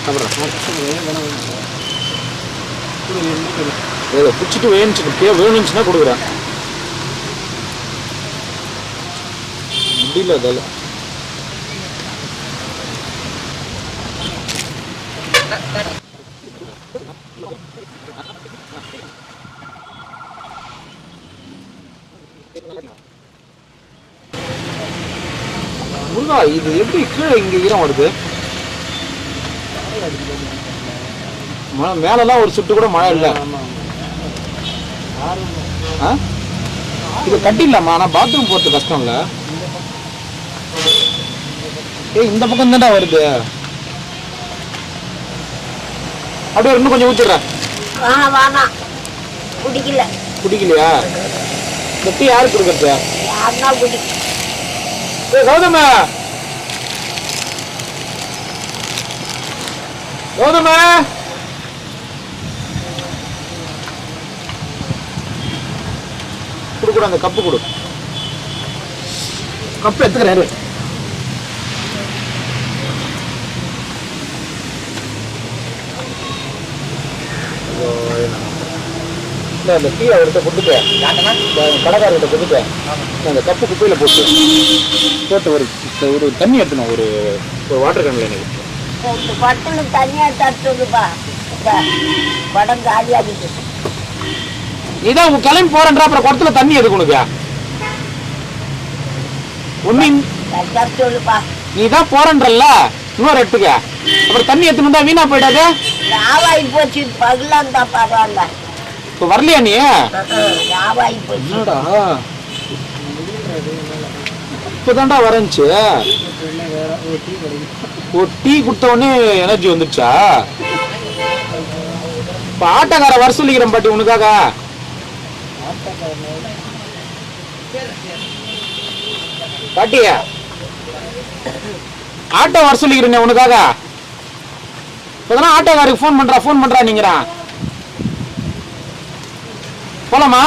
சாப்பிட்றேன். பிடிச்சிட்டு வேணுச்சுன்னா கொடுக்குறேன். முடியல அதால. முருகா இது எப்படி கீழே இங்க ஈரம் வருது? மேலெல்லாம் ஒரு சுட்டு கூட மழை இல்லை. இது கட்டிடலாமா? ஆனா பாத்ரூம் போறது கஷ்டம் இல்ல? இந்த பக்கம் தான்டா வருது. அப்படியே இன்னும் கொஞ்சம் ஊத்திடுறேன். குடிக்கலையா? இந்த டீ யாருக்கு கொடுக்கறது? கௌதம குடு, அந்த கப்பு கொடு. கப்பு எடுத்துக்கிறாரு. அந்த டீ அவர்கிட்ட கொடுத்துட்டு கடைக்காரர்கிட்ட கொடுத்துட்டு அந்த கப்பு குப்பையில போட்டு ஒரு தண்ணி எடுத்துணும். ஒரு வாட்டர் கேன்ல எனக்கு தனியா தட்டுப்பா, படம் காலியாகிட்டு. நீதான் உங்க கிளம்பி போறேன்றா, அப்புறம் குடத்துல தண்ணி எதுக்கு உனக்கு? நீதான் போறன்றல்ல, இன்னொரு எடுத்துக்க. அப்புறம் தண்ணி எடுத்துன்னு வீணா போயிடாது. போச்சு பகலாம் தான் பரவாயில்ல. இப்ப வரலையா நீ? என்னடா இப்பதான்டா வரஞ்சி. ஒரு டீ குடுத்த உடனே எனர்ஜி வந்துச்சா? இப்ப ஆட்டோக்கார வர சொல்லிக்கிறேன் பாட்டி உனக்காக. பாட்டிய ஆட்டோ வர சொல்லிக்கிறேன் உனக்காக. இப்பதான் ஆட்டோக்காருக்கு ஃபோன் பண்றா நீங்கிறான். போலாமா?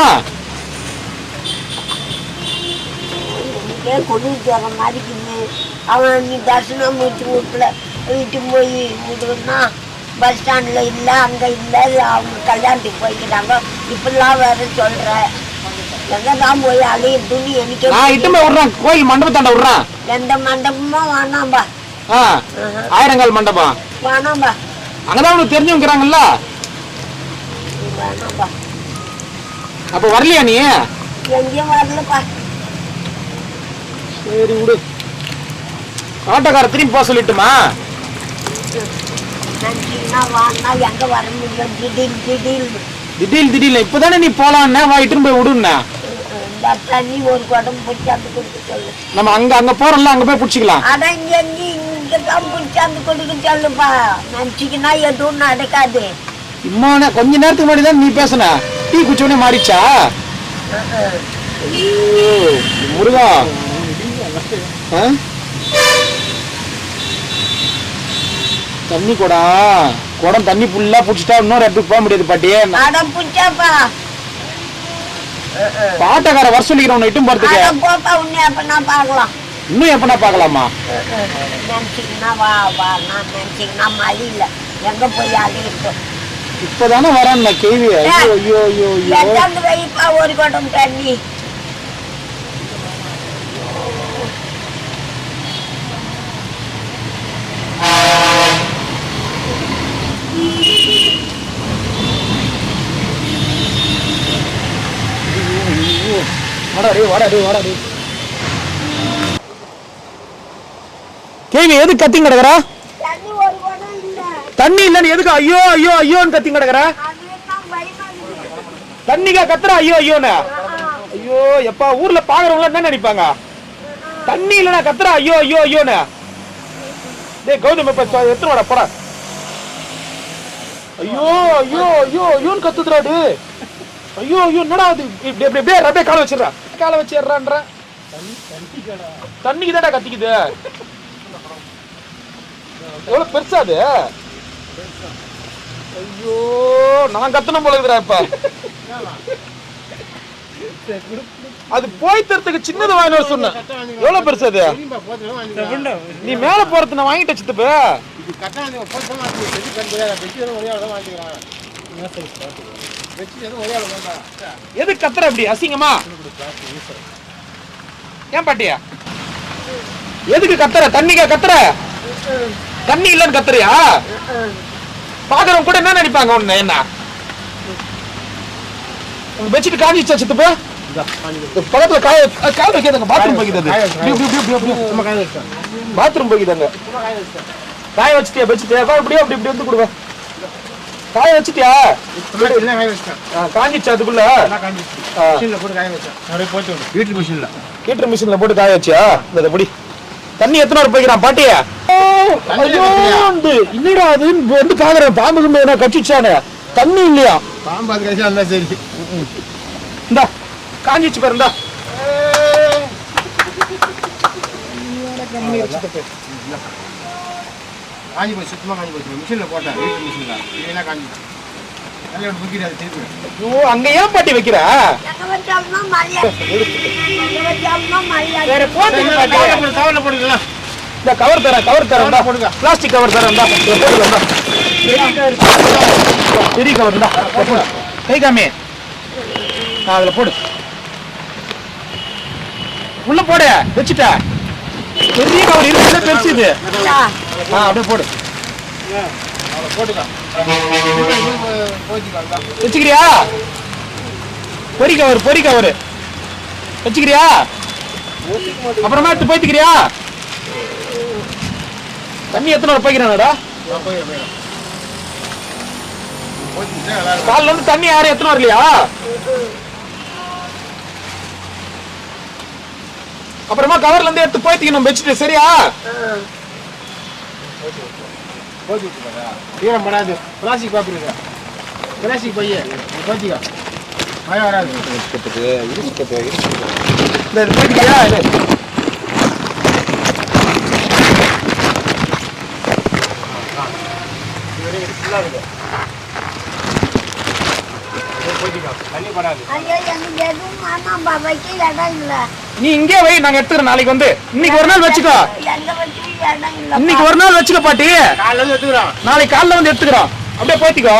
கொண்டு மாதிரிக்குது. அவன் நீ தர்சனம் வீட்டு போய் விடுனா பஸ் ஸ்டாண்ட்ல இல்ல, அங்க இல்ல, அவங்க கல்யாணத்துக்கு போய்க்கிறாங்க. இப்பெல்லாம் வேற சொல்ற எங்கதான் போய் அழிய துணி எனக்கு விடுறேன். கோயில் மண்டபத்தாண்ட விடுறேன். எந்த மண்டபமும் வேணாம்பா. ஆயிரங்கால் மண்டபம் வேணாம்பா. அங்கதான் உனக்கு தெரிஞ்சவங்கிறாங்கல்ல. வேணாம்பா. அப்ப வரலையா நீ? எங்கேயும் வரலப்பா. சரி விடு. ஆட்டோக்கார திரும்பி போக சொல்லிட்டுமா? எங்க வர முடியும்? திடீர் இப்பதானே நீ போலான்னு வாங்கிட்டு போய் விடுன்னா. தண்ணி ஒரு குடம் பிடிச்சாந்து கொடுக்க சொல்லு. நம்ம அங்க போறோம்ல, அங்க போய் பிடிச்சிக்கலாம். அதான் இங்கதான் பிடிச்சாந்து கொடுக்க சொல்லுப்பா. நினைச்சிக்கினா எதுவும் நடக்காது. இம்மான கொஞ்ச நேரத்துக்கு முன்னாடி தான் நீ பேசுன. டீ குடிச்சோடனே மாறிச்சா? முருகா தண்ணி குடம் தண்ணி ஃபுல்லா புடிச்சிட்டா இன்னொரு இடத்துக்கு போக முடியாது பாட்டி. அடம் புடிச்சாப்பா. பாட்டக்கார வர சொல்லிக்கிறேன் உன்னை இட்டும் போறதுக்கு. போப்பா, உன்னை எப்ப நான் பார்க்கலாம். இன்னும் எப்பனா பார்க்கலாமா? நினைச்சிக்கினா வா நான் நினைச்சிக்கினா மழை இல்ல, எங்க போய் அழியிருக்கோம். இப்பதானே வரேன் நான் கேள்வி. ஐயோ ஐயோ ஐயோ எட்டாந்து வைப்பா ஒரு குடம் தண்ணி. வாடா. கேள்வி எது கத்தி கிடக்குறா? தண்ணி ஒரு குடம் இல்ல. தண்ணி இல்லன்னு எதுக்கு ஐயோ ஐயோ ஐயோன்னு கத்தி கிடக்குறா? தண்ணிக்கா கத்துறா ஐயோ ஐயோன்னு? ஐயோ எப்பா ஊர்ல பாக்குறவங்க என்ன நினைப்பாங்க? தண்ணி இல்லனா கத்துறா ஐயோ ஐயோ ஐயோன்னு. டேய் கௌதம் இப்ப எத்தனை வாடா போடா. ஐயோ ஐயோ ஐயோ ஐயோன்னு கத்துதுடா. டேய் ஐயோ ஐயோ என்னடா அது? அப்படியே காலை வச்சிடுறான்ற. தண்ணிக்கு தான்டா கத்திக்குது. எவ்வளவு பெருசா அது? ஐயோ நான் கத்தணும் போல இருக்குடா இப்ப. அது போய் தரத்துக்கு சின்னது வாங்கி வர சொன்னேன். எவ்வளவு பெருசு அது? நீ மேல போறது நான் வாங்கிட்டு வச்சுட்டு எது கத்துற அப்படி அசிங்கமா? ஏன் பாட்டியா எதுக்கு கத்துற? தண்ணிக்கா கத்துற? தண்ணி இல்லன்னு கத்துறியா? பாக்குறவங்க கூட என்ன நினைப்பாங்க ஒண்ணு? என்ன பெட்ஷீட் காஞ்சிச்சா சித்தப்பா? பக்கத்துல காய வைக்காதங்க. பாத்ரூம் போய்க்குது. பாத்ரூம் போய்க்குதாங்க. காய வச்சுட்டியா பெட்ஷீட்? அப்படியே அப்படி இப்படி வந்து கொடுங்க. காய வச்சுட்டியா? காஞ்சிச்சா அதுக்குள்ள? ஹீட்டர் மிஷின்ல போட்டு காய வச்சியா? இந்த பொடி தண்ணி எத்தனை வரை போய்க்கிறான் பாட்டியா? என்னடா அது வந்து பாக்குறேன். பாம்புக்கு என்ன கட்சிச்சானே? தண்ணி இல்லையா? பாம்பு அது கழிச்சா இருந்தா சரி. இந்தா காஞ்சிச்சு பாருந்தா. காஞ்சி போய் சுத்தமா காஞ்சி போச்சு. மிஷின்ல போட்டேன். வீட்டு மிஷின்ல இதெல்லாம் காஞ்சி நல்லா முக்கிடாது திருப்பி. ஐயோ அங்க ஏன் பாட்டி வைக்கிற? எங்க வச்சாலும் மழையா. வேற போட்டு பாட்டி கவர்ல போடுங்களா? இந்த கவர் தரேன் போடுங்க. பிளாஸ்டிக் கவர் தரேன் போடுங்க. பெரிய கவர் தான் கை காமி. அதுல போடு. உள்ள போடு. வச்சுட்ட பெரிய கவர் இருக்கு. பெருசு இது. அப்படியே போடு. வச்சுக்கிறியா? பொறி கவர் வச்சுக்கிறியா? அப்புறமா எடுத்து போய்த்துக்கிறியா? தண்ணி எத்தனை வரை போய்க்கிறானடா? காலில் வந்து தண்ணி யாரும் எத்தனை வரலையா? அப்புறமா கவர்ல இருந்து எடுத்து போய்த்திக்கணும் வச்சுட்டு. சரியா? ஈரம் படாது. பிளாஸ்டிக் பாப்பிருக்கா? பிளாஸ்டிக் பைய போய்த்திக்கா. மழை வராது. போய்த்திக்கியா? நீ இங்கே வை, நாங்க எடுத்துக்கிறோம். நாளைக்கு வந்து இன்னைக்கு ஒரு நாள் வச்சுக்கோ. இன்னைக்கு ஒரு நாள் வச்சுக்கோ பாட்டி. நாளைக்கு காலைல வந்து எடுத்துக்கிறோம். அப்படியே போய்த்திக்கோ.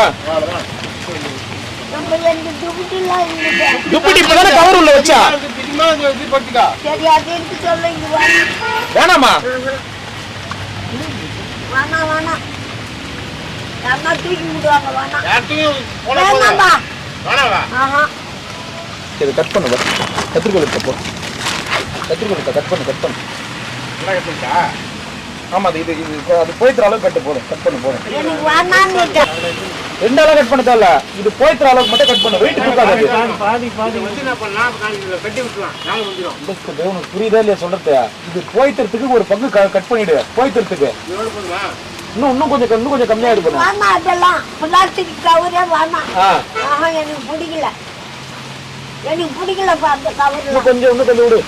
துப்பட்டி இப்பதானே கவர் உள்ள வச்சா? வேணாமா? இது கட் பண்ணு. கத்திரிக்கோள் எடுத்தப்போ கட் பண்ணு. ஆமா இது அது போய்த்துற அளவுக்கு கட்டு போதும். கட் பண்ணு போதும். ரெண்டு அளவு கட் பண்ண தேவையில்ல. இது போய்த்துற அளவுக்கு மட்டும் கட் பண்ணு. வெயிட் தூக்காது. உனக்கு புரியுதா இல்லையா சொல்றது? இது போய்த்துறதுக்கு ஒரு பங்கு கட் பண்ணிடு. போய்த்துறதுக்கு இன்னும் கொஞ்சம் கம்மியா இருக்கு. எனக்கு பிடிக்கலப்பா அந்த கவர். இன்னும் கொஞ்சம் விடு.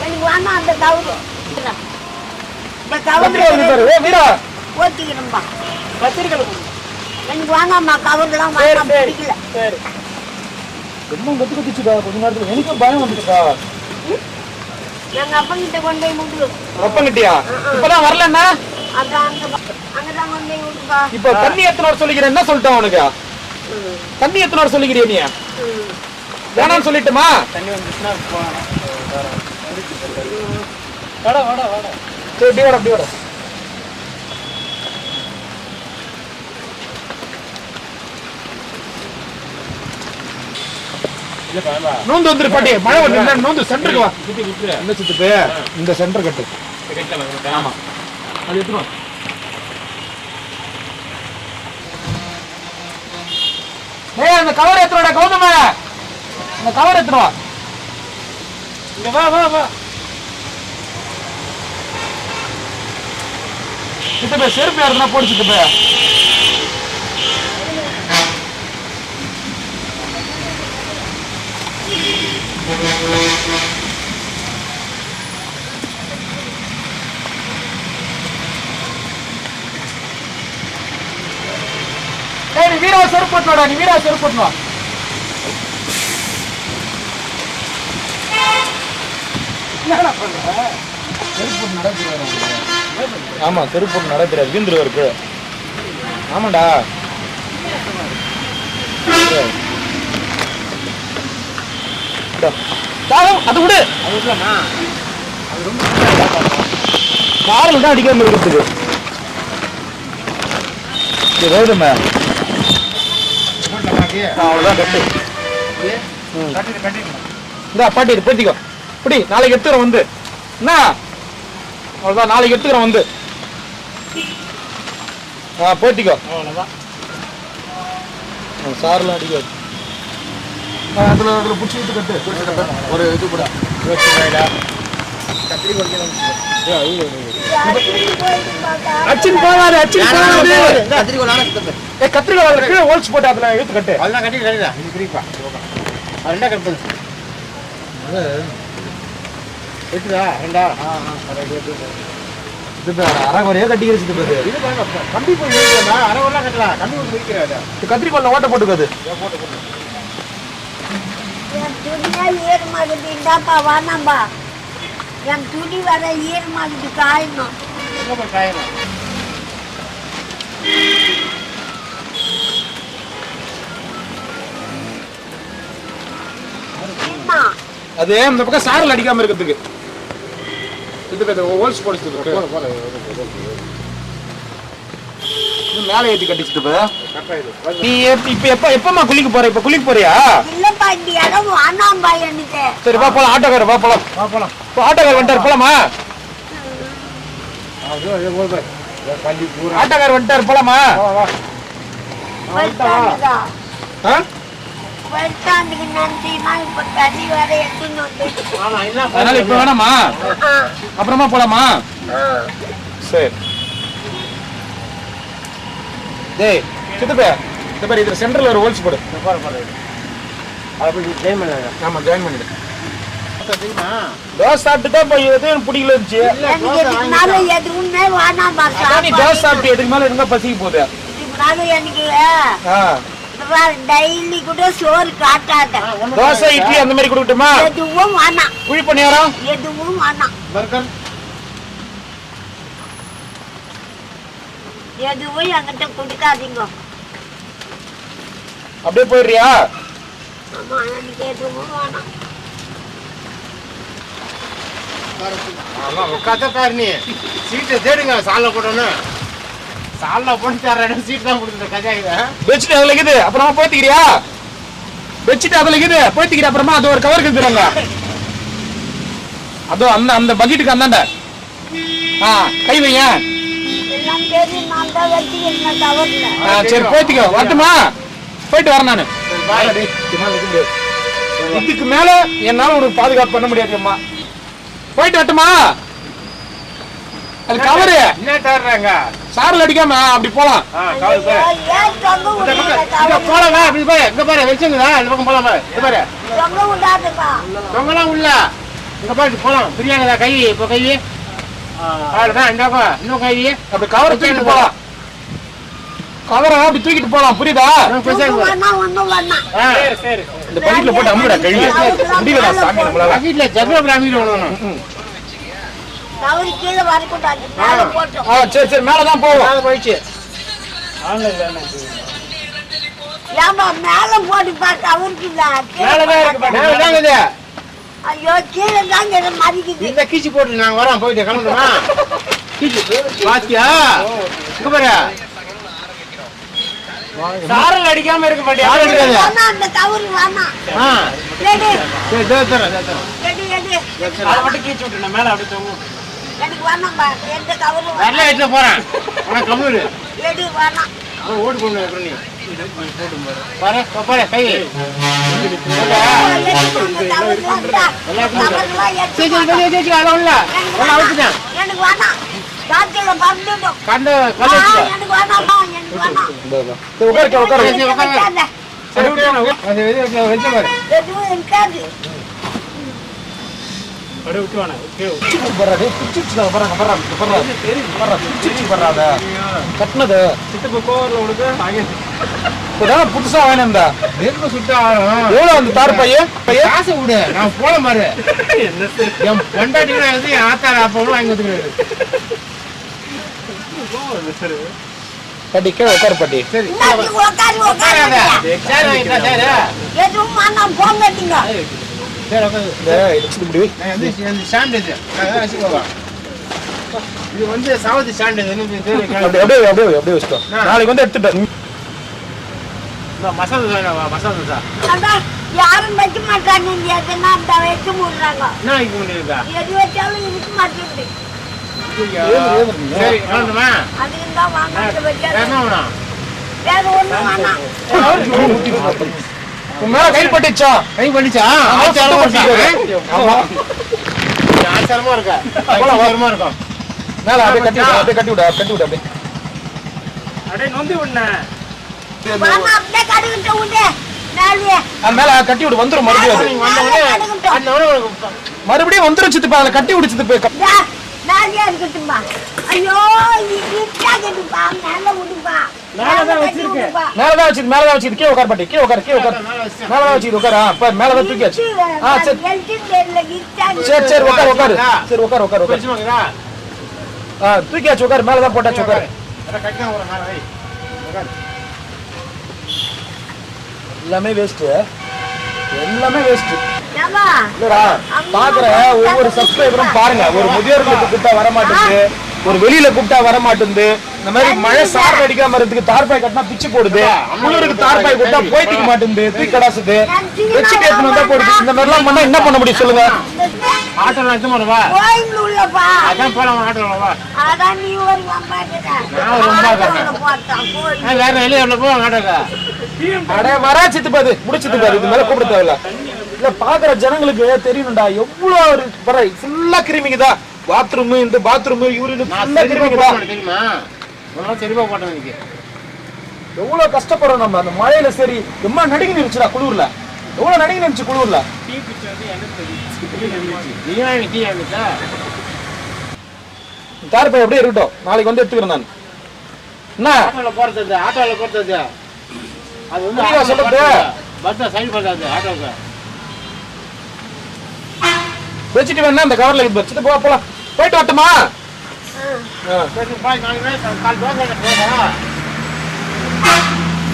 எனக்கு வேணாம் அந்த கவர். இந்த கவர் வீரா ஓத்திக்கிறோம்பா. எனக்கு வேணாம்மா கவர்லாம் வேணாம் பிடிக்கல ரொம்ப கத்து கத்திச்சுக்கா கொஞ்ச நேரத்துல எனக்கும் பயம் வந்துச்சுக்கா. எங்க அப்பங்கிட்ட கொண்டு போய் விட்டு அப்பங்கிட்டியா இப்பதான் வரலன்னா அதான் அங்கதான் கொண்டு போய் விட்டுப்பா. இப்ப தண்ணி எத்தனை வர சொல்லிக்கிறேன் என்ன சொல்லிட்டேன் உனக்கு? தண்ணி எத்தனை வர சொல்லிக்கிறிய நீ? வேணான்னு சொல்லிட்டுமா? தண்ணி வந்துச்சுன்னா வாடா வாடா வாடா சரி அப்படி வாடா அப்படி வாடா. நோந்து வந்துரு பாட்டி மழை வந்து நோந்து சென்டருக்கு வா. இந்த சித்துப்பு இந்த சென்டர் கட்டு. ஆமா அது எடுத்துரும். ஏய் அந்த கவர் எடுத்துறடா கௌதம. அந்த கவர் எடுத்துறா. இங்க வா வா வா. சித்துப்பு செருப்பு யாருன்னா போடு சித்துப்பு. நீ வீரா செருப்பு போட்டுடா நீ வீரா செருப்பு போட்டுவா. ஆமா செருப்பு போட்டு நட தெரியாது வீந்துருவாருக்கு. ஆமாண்டா அது விடு காரில் தான் அடிக்காம இருக்கிறதுக்கு. ரோடுமே அவ்வளோதான் கட்டு. இந்த பாட்டி இது போத்திக்கோ இப்படி நாளைக்கு எடுத்துக்கிறோம் வந்து என்ன அவ்வளோதான் நாளைக்கு எடுத்துக்கிறோம் வந்து போத்திக்கோ. சார்லாம் அடிக்காது. அதில் அதில் பிடிச்சி விட்டு கட்டு ஒரு இது கூட அச்சின் போகாது அச்சின் போகாது. கத்திரிக்காய் கீழே ஹோல்ஸ் போட்டு அதில் இழுத்து கட்டு. அதெல்லாம் கட்டி கட்டிடா இது பிரிப்பா அது ரெண்டா கட்டு எட்டுதா ரெண்டா அரைகுறையா கட்டிக்கிறச்சு கம்பி போய் அரைகுறைலாம் கட்டலாம் கம்பி போட்டு வைக்கிறாரு கத்திரிக்காய் ஓட்ட போட்டுக்காது. என் துணியா ஈரமாகுதுண்டாப்பா வானாம்பா என் துணி வர ஈரமாகுது காயணும். காயணும் அது இந்த பக்கம் சாரல் அடிக்காம இருக்கிறதுக்கு இதுக்கு ஹோல்ஸ் போடுறதுக்கு மேலே ஏற்றி கட்டிச்சுட்டு நீ இப்ப எப்பமா குளிக்க போற? இப்ப குளிக்க போறியா? இல்லப்பா இந்த இடம் வானாம்பா எனக்கு. சரி வா போலாம் ஆட்டோக்கார வா போலாம் வா போலாம். ஆட்டோக்கார வந்துட்டார் போலாமா? ஆட்டோக்கார வந்துட்டார் போலாமா? அதனால இப்ப வேணாமா அப்புறமா போலாமா? சரி டேய் சித்தப்பா இந்த பாரு இதுல சென்டர்ல ஒரு ஹோல்ஸ் போடு. ஆமா ஜாயின் பண்ணிடு. தோசை சாப்பிட்டுட்டா போய் எதுவும் பிடிக்கல இருந்துச்சு. நீ தோசை சாப்பிட்டு எதுக்கு மேல இருந்தா பசிக்க போகுது. டெய்லி கூட சோறு காட்டாத தோசை இட்லி அந்த மாதிரி கொடுக்கட்டுமா? எதுவும் வேணாம். குழி பணியாரம் எதுவும் வேணாம். எதுவும் என்கிட்ட கொடுக்காதீங்க. அப்படியே போயிடுறியா? ஆமா எனக்கு எதுவும் வேணாம். கதைக்காரணி சீட்டை தேடுங்க சாலை போட்டோன்னு சாலை போட்டு தர்றேன் சீட் தான் கொடுத்துருக்க கதையாகுது. பெட்ஷீட் அதுல இருக்குது அப்புறமா போத்திக்கிறியா? பெட்ஷீட் அதுல இருக்குது போத்திக்கிற அப்புறமா அது ஒரு கவர் கொடுத்துருவாங்க. அதோ அந்த அந்த பக்கெட்டுக்கு அந்தாண்ட கை வைய. சரி போத்திக்கோ வரட்டுமா? போயிட்டு வரேன் நானு. இதுக்கு மேல என்னால உனக்கு பாதுகாப்பு பண்ண முடியாது அம்மா. போயிட்டு வரட்டுமா? அது கவரு என்ன தர்றாங்க சாரல் அடிக்காம அப்படி போலாம். போலாம் அப்படி பாரு இங்க பாரு வெளிச்சங்குதா இந்த பக்கம் போலாம் பாரு இது பாரு தொங்கலாம் உள்ள இங்க பாரு போலாம் பிரியாங்கதா கை இப்போ கை அவ்வளோதான் இந்தாப்பா இன்னும் கை அப்படி கவர் தூக்கிட்டு போலாம். கவரை அப்படி தூக்கிட்டு போலாம், புரியுதா? ஒண்ணும் வேணாம். சரி இந்த பக்கெட்ல போட்டு அம்முடா கழுவி. முடியலடா சாமி நம்மளால. பக்கெட்ல ஜக்ல பிராமியில் வேணும். தவறி கீழே வரக்கூடாது, மேல போட்டோம். சரி மேலதான் போவோம். மேல போயிடுச்சு. ஏமா மேல போட்டு பார்த்தா அவருக்கு இல்ல, மேலதான் இருக்கு பாரு. மேலதான் இது. ஐயோ கீழே தாங்க மதிக்குது. இந்த கீச்சு போட்டு நாங்க வரோம், போயிட்டு கிளம்புறோமா? கீச்சு பாத்தியா? இங்க பாரு. சாரல் அடிக்காம இருக்க மாட்டியா? அந்த தவறு வேணாம். ரெடி சரி தேத்தறேன். Ready ready. அத மட்டும் கீச்சு விட்டு நான் மேல அப்படியே தொங்கும். எனக்கு வேணாம்பா, எந்த தவறு வரல வேணாம். எடுத்து போறேன். உனக்கு கம்முரு. ரெடி வேணாம். ஓடு கொண்டு வர நீ. பாரு பாரு கை. எனக்கு வேணாம். காத்துல பறந்துடும். கண்ட எனக்கு வேணாமா, எனக்கு வேணாம். உட்காரு. எதுவும் இருக்காது. புதுசா வாங்கினா எவ்வளவு அந்த தார் பையன் காசை விடு, நான் போன மாதிரி என் பொண்டாட்டிகளை வந்து என் ஆத்தார அப்பவும் வாங்கி வந்துக்கிறாரு. பாட்டி கீழே உட்காரு பாட்டி. சரி உட்காரு உட்காராத. சரி வாங்கிட்டா சரி. எதுவும் வேணாம், போங்கட்டீங்க. சரி உட்காந்து. இந்த ஸ்டாண்ட் இது வச்சுக்கோவா. இது வந்து சாவதி ஸ்டாண்ட் அப்படியே வச்சுக்கோ. நாளைக்கு வந்து எடுத்துட்டேன். மசாலா மசாலா அதான் யாரும் வைக்க மாட்டாங்க, இங்க எதுனா அந்த வைக்க முடிறாங்க. என்ன வைக்க முடியுதா? எது வச்சாலும் இருக்க மாட்டேங்குது. சரி வேணுமா? அதுக்கு தான் வாங்க வைக்க. என்ன வேணும்? வேற ஒண்ணும் வேணாம். உன் மேல கை பட்டுச்சா? கை பண்ணிச்சா? ஆச்சாரமா இருக்கா? ஆச்சாரமா இருக்கும். மேல அப்படியே கட்டி விடு அப்படியே. அப்படியே நொந்தி விடுன. வாங்க அப்படியே கடுகிட்ட விடு. நாளையே மேல கட்டி விடு, வந்துரும் மறுபடியும் வந்துரும் சித்துப்பா. அதை கட்டி விடு சித்துப்பா. நாளையே இருக்கட்டும்பா. ஐயோ இதுக்கா கேட்டுப்பா, மேல விடுப்பா. மேலதான் வச்சிருக்கேன். மேலதான் வச்சிருக்கு. கீழே உட்கார் பாட்டி. கீழே உட்கார். மேலதான் வச்சிருக்கு. உட்காரு. அப்ப மேலதான் தூக்கியாச்சு. சரி உட்காரு. சரி உட்காரு. தூக்கியாச்சு. உட்காரு. மேலதான் போட்டாச்சு. உட்காரு. எல்லாமே வேஸ்ட். இல்லடா, பாக்குற ஒவ்வொரு சப்ஸ்கிரைபரும் பாருங்க, ஒரு முதியோர்களுக்கு கூப்பிட்டா வர மாட்டேங்குது, ஒரு வெளியில கூப்பிட்டா வர மாட்டேங்குது. இந்த மாதிரி மழை சார் அடிக்காம இருக்கிறதுக்கு தார்பாய் கட்டினா பிச்சு போடுது. குளிருக்கு தார்பாய் கூப்பிட்டா போய்த்திக்க மாட்டேங்குது, தூக்கி கடாசுது, வச்சுட்டு எடுத்துன்னு வந்தா போடுது. இந்த மாதிரி எல்லாம் பண்ணா என்ன பண்ண முடியும் சொல்லுங்க? ஆட்டோல எடுத்து போறவா? கோயில் உள்ளப்பா. அதான் போலாம் ஆட்டோல வா. அதான் நீ ஒரு அம்மாடா. நான் ஒரு அம்மா வேற வெளிய உள்ள போ ஆட்டோல. அட வரா சித்துப்பாது, முடிச்சிட்டு பாரு. இது மேல கூப்பிட தேவையில்ல. இல்ல பாக்குற ஜனங்களுக்கு தெரியணும்டா, எவ்வளவு வர ஃபுல்லா கிருமிக்குதா. பாத்ரூம், இந்த பாத்ரூம், யூரின் ஃபுல்லா கிருமிக்குதா தெரியுமா? உனக்கு சரிவா போட்டேன் இன்னைக்கு. எவ்வளவு கஷ்டப்படுறோம் நம்ம அந்த மழையில. சரி எம்மா நடுங்கி நின்றுச்சுடா குளூர்ல. எவ்வளவு நடுங்கி நின்றுச்சு குளூர்ல. தார்பாய் அப்படியே இருக்கட்டும், நாளைக்கு வந்து எடுத்துக்கிறேன் நான். என்ன ஆட்டோல போறது அது வந்து சொல்றது பஸ் சைடு பண்ணாது. ஆட்டோக்கு வச்சுட்டு வேணா இந்த கவர்ல வச்சுட்டு போலாம். போயிட்டு வரட்டுமா?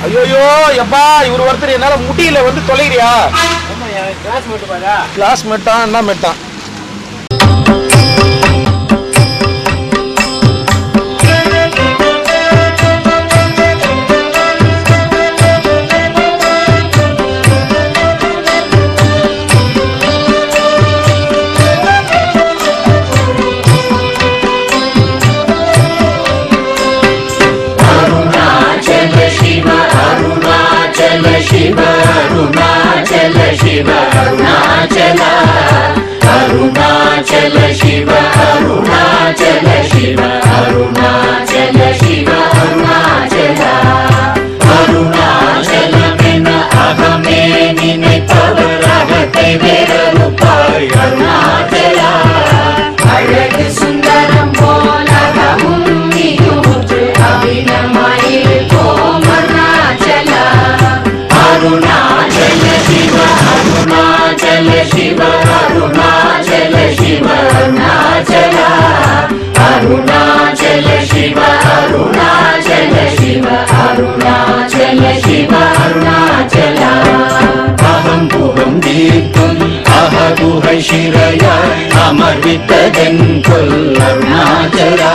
ஐயோ எப்பா, இவர் ஒருத்தர் என்னால முடியல வந்து தொலைறியா? கிளாஸ் மெட்டான் என்ன மெட்டான். சுந்தரம் போல அபிநமாயில் போ சிறையாய் அமர்வித்ததென் கொல் அருணாச்சலா.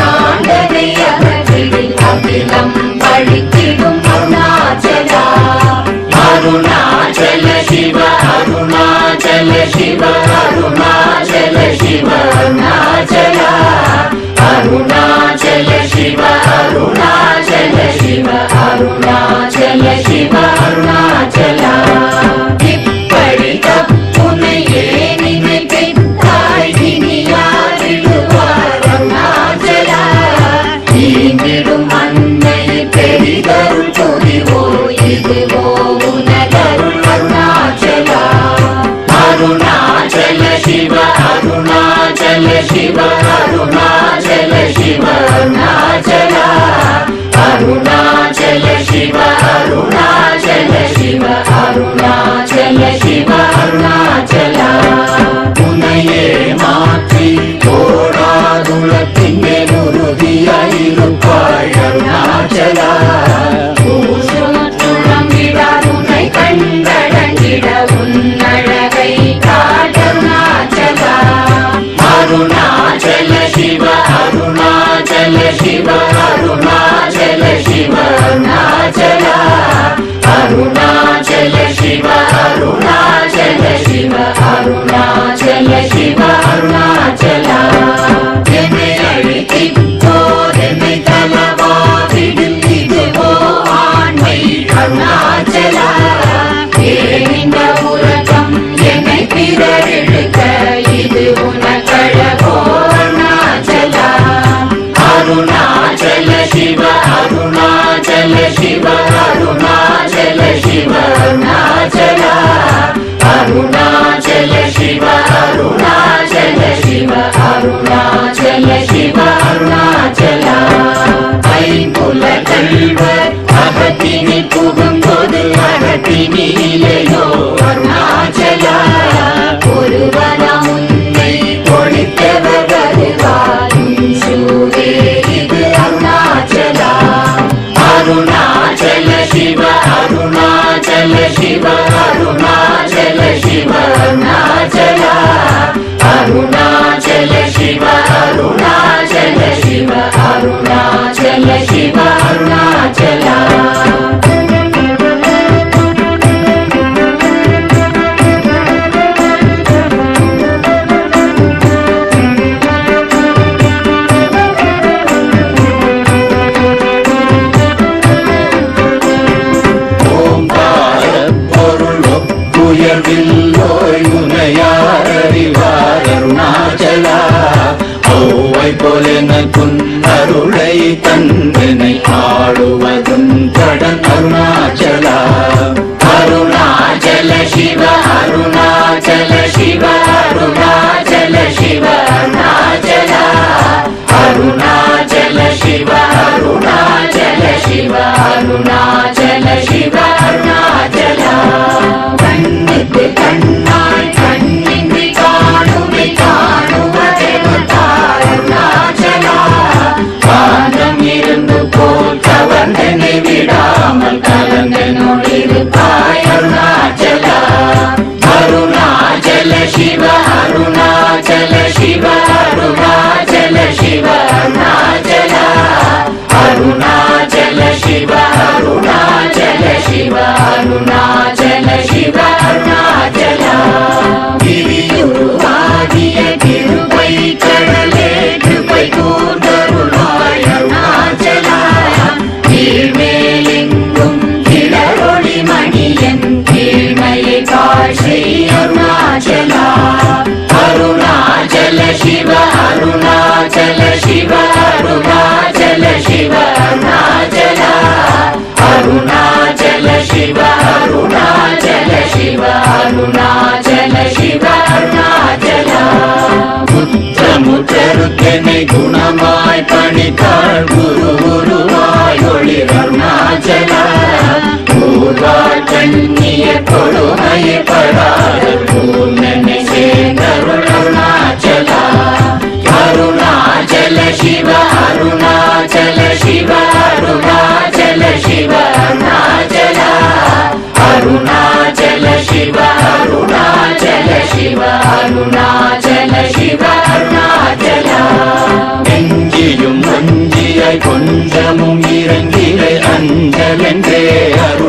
ஆண்டதை அகற்றிடில் அகிலம் பழித்திடும் அருணாச்சலா. அருணாச்சல சிவ அருணாச்சல சிவ அருணாச்சல சிவ அருணாச்சலா. அருணாச்சல சிவ அருணாச்சல சிவ அருணாச்சல சிவ அருணாச்சலா. இப்படி தப்புனையே நினைத்தாய் இனி யாரிடுவார் அருணாச்சலா. ஈந்திடும் அன்னை பெரிதருள் புரிவோ இதுவோ உனதருள் அருணாச்சலா. அருணாச்சல சிவ அருணாச்சல சிவ அருணாச்சல சிவ அருணாச்சலா. அருணாச்சல சிவ அருணாச்சல சிவ அருணாச்சல சிவ அருணாச்சலா. உனையே மாற்றி ஓடாதுலத்தின் மேல் உறுதியாயிருப்பாய் அருணாச்சலா. உன்னை கண்டடங்கிட உன்னழகை காட்டருணாச்சலா. அருணாச்சல சிவ அருணாச்சல சிவ அருணாச்சல சிவ அருணாச்சலா. அருணாச்சல சிவ அருணாச்சல சிவ அருணாச்சல சிவ அருணாச்சலா. என்னை அழித்திப்போதென்னை தலவாதிடில் இதுவோ ஆண்மை அருணாச்சலா. ஏனிந்த உலகம் என்னை பிறரெடுக்க இது உனக்கழகோ அருணாச்சலா. அருணாச்சல சிவ அருணாச்சல சிவ அருணாச்சல சிவ அருணாச்சலா. அருணாச்சல சிவ அருணாச்சல சிவ அருணாச்சல சிவ அருணாச்சலா. ஐம்புல கல்வர் அகத்தினி புகும்போது அகத்தினிலேயோ அருணாச்சலா. ஒருவனம் உன்னை ஒழித்தவர் வருவார் சூரே இது அருணாச்சலா. அருணாச்சல சிவ அருணாச்சல சிவ அருணாச்சல சிவ அருணாச்சலா. அருணாச்சல சிவ அருணாச்சல சிவ அருணாச்சல சிவ அருணாச்சலா. உயர்வில்லோய் உனையார் அறிவார் அருணாச்சலா. ஓவை போல எனக்குன் அருளை தந்தனை ஆடுவதும் கடன் அருணாச்சலா. அருணாச்சல சிவ அருணாச்சல சிவ அருணாச்சல சிவ அருணாச்சலா. அருணாச்சல சிவ அருணாச்சல சிவ அருணாச்சல சிவ அருணாச்சலா. கண்ணுக்கு கண்ணாய் கண்ணின்றி காணுமை காணுவதென்றாய் அருணாச்சலா. காந்தம் இருந்து போல் கவர்ந்தனை விடாமல் கலந்தனோடிருப்பாய் அருணாச்சலா. அருணாச்சல சிவ அருணாச்சல சிவ அருணாச்சல சிவ அருணாச்சலா. அருணாச்சல சிவ அருணாச்சல சிவ அருணாச்சல சிவ அருணாச்சலா. கிரியுருவாகிய கிருபை கடலே கிருபை கூர்ந்தருளாய் அருணாச்சலா. கீழ்மேலெங்கும் கிளரொளி மணியன் கீழ்மையை காட்சி அருணாச்சலா. அருணாச்சல சிவ அருணாச்சல சிவ அருணாச்சல சிவ அருணாச்சலா. அருணாச்சல சிவ அருணாச்சல சிவ அருணாச்சல சிவ அருணாச்சலா. முற்றமுற்றருக்கெனை குணமாய் பணித்தாள் குரு குருவாய் ஒளிர் அருணாச்சலா. ஊர்வாழ் கண்ணிய கொடுமையை படாத பூர்ணனை சேர்ந்தருள் அருணாச்சலா. அருணாச்சல சிவ அருணாச்சல சிவ அருணாச்சல சிவ அருணாச்சலா. அருணாச்சல சிவ சிவ அருணாச்சல சிவ அருணாச்சலா நெஞ்சியும் வஞ்சியாய் கொஞ்சமும் இறங்கிலை அஞ்சல் என்றே அருள்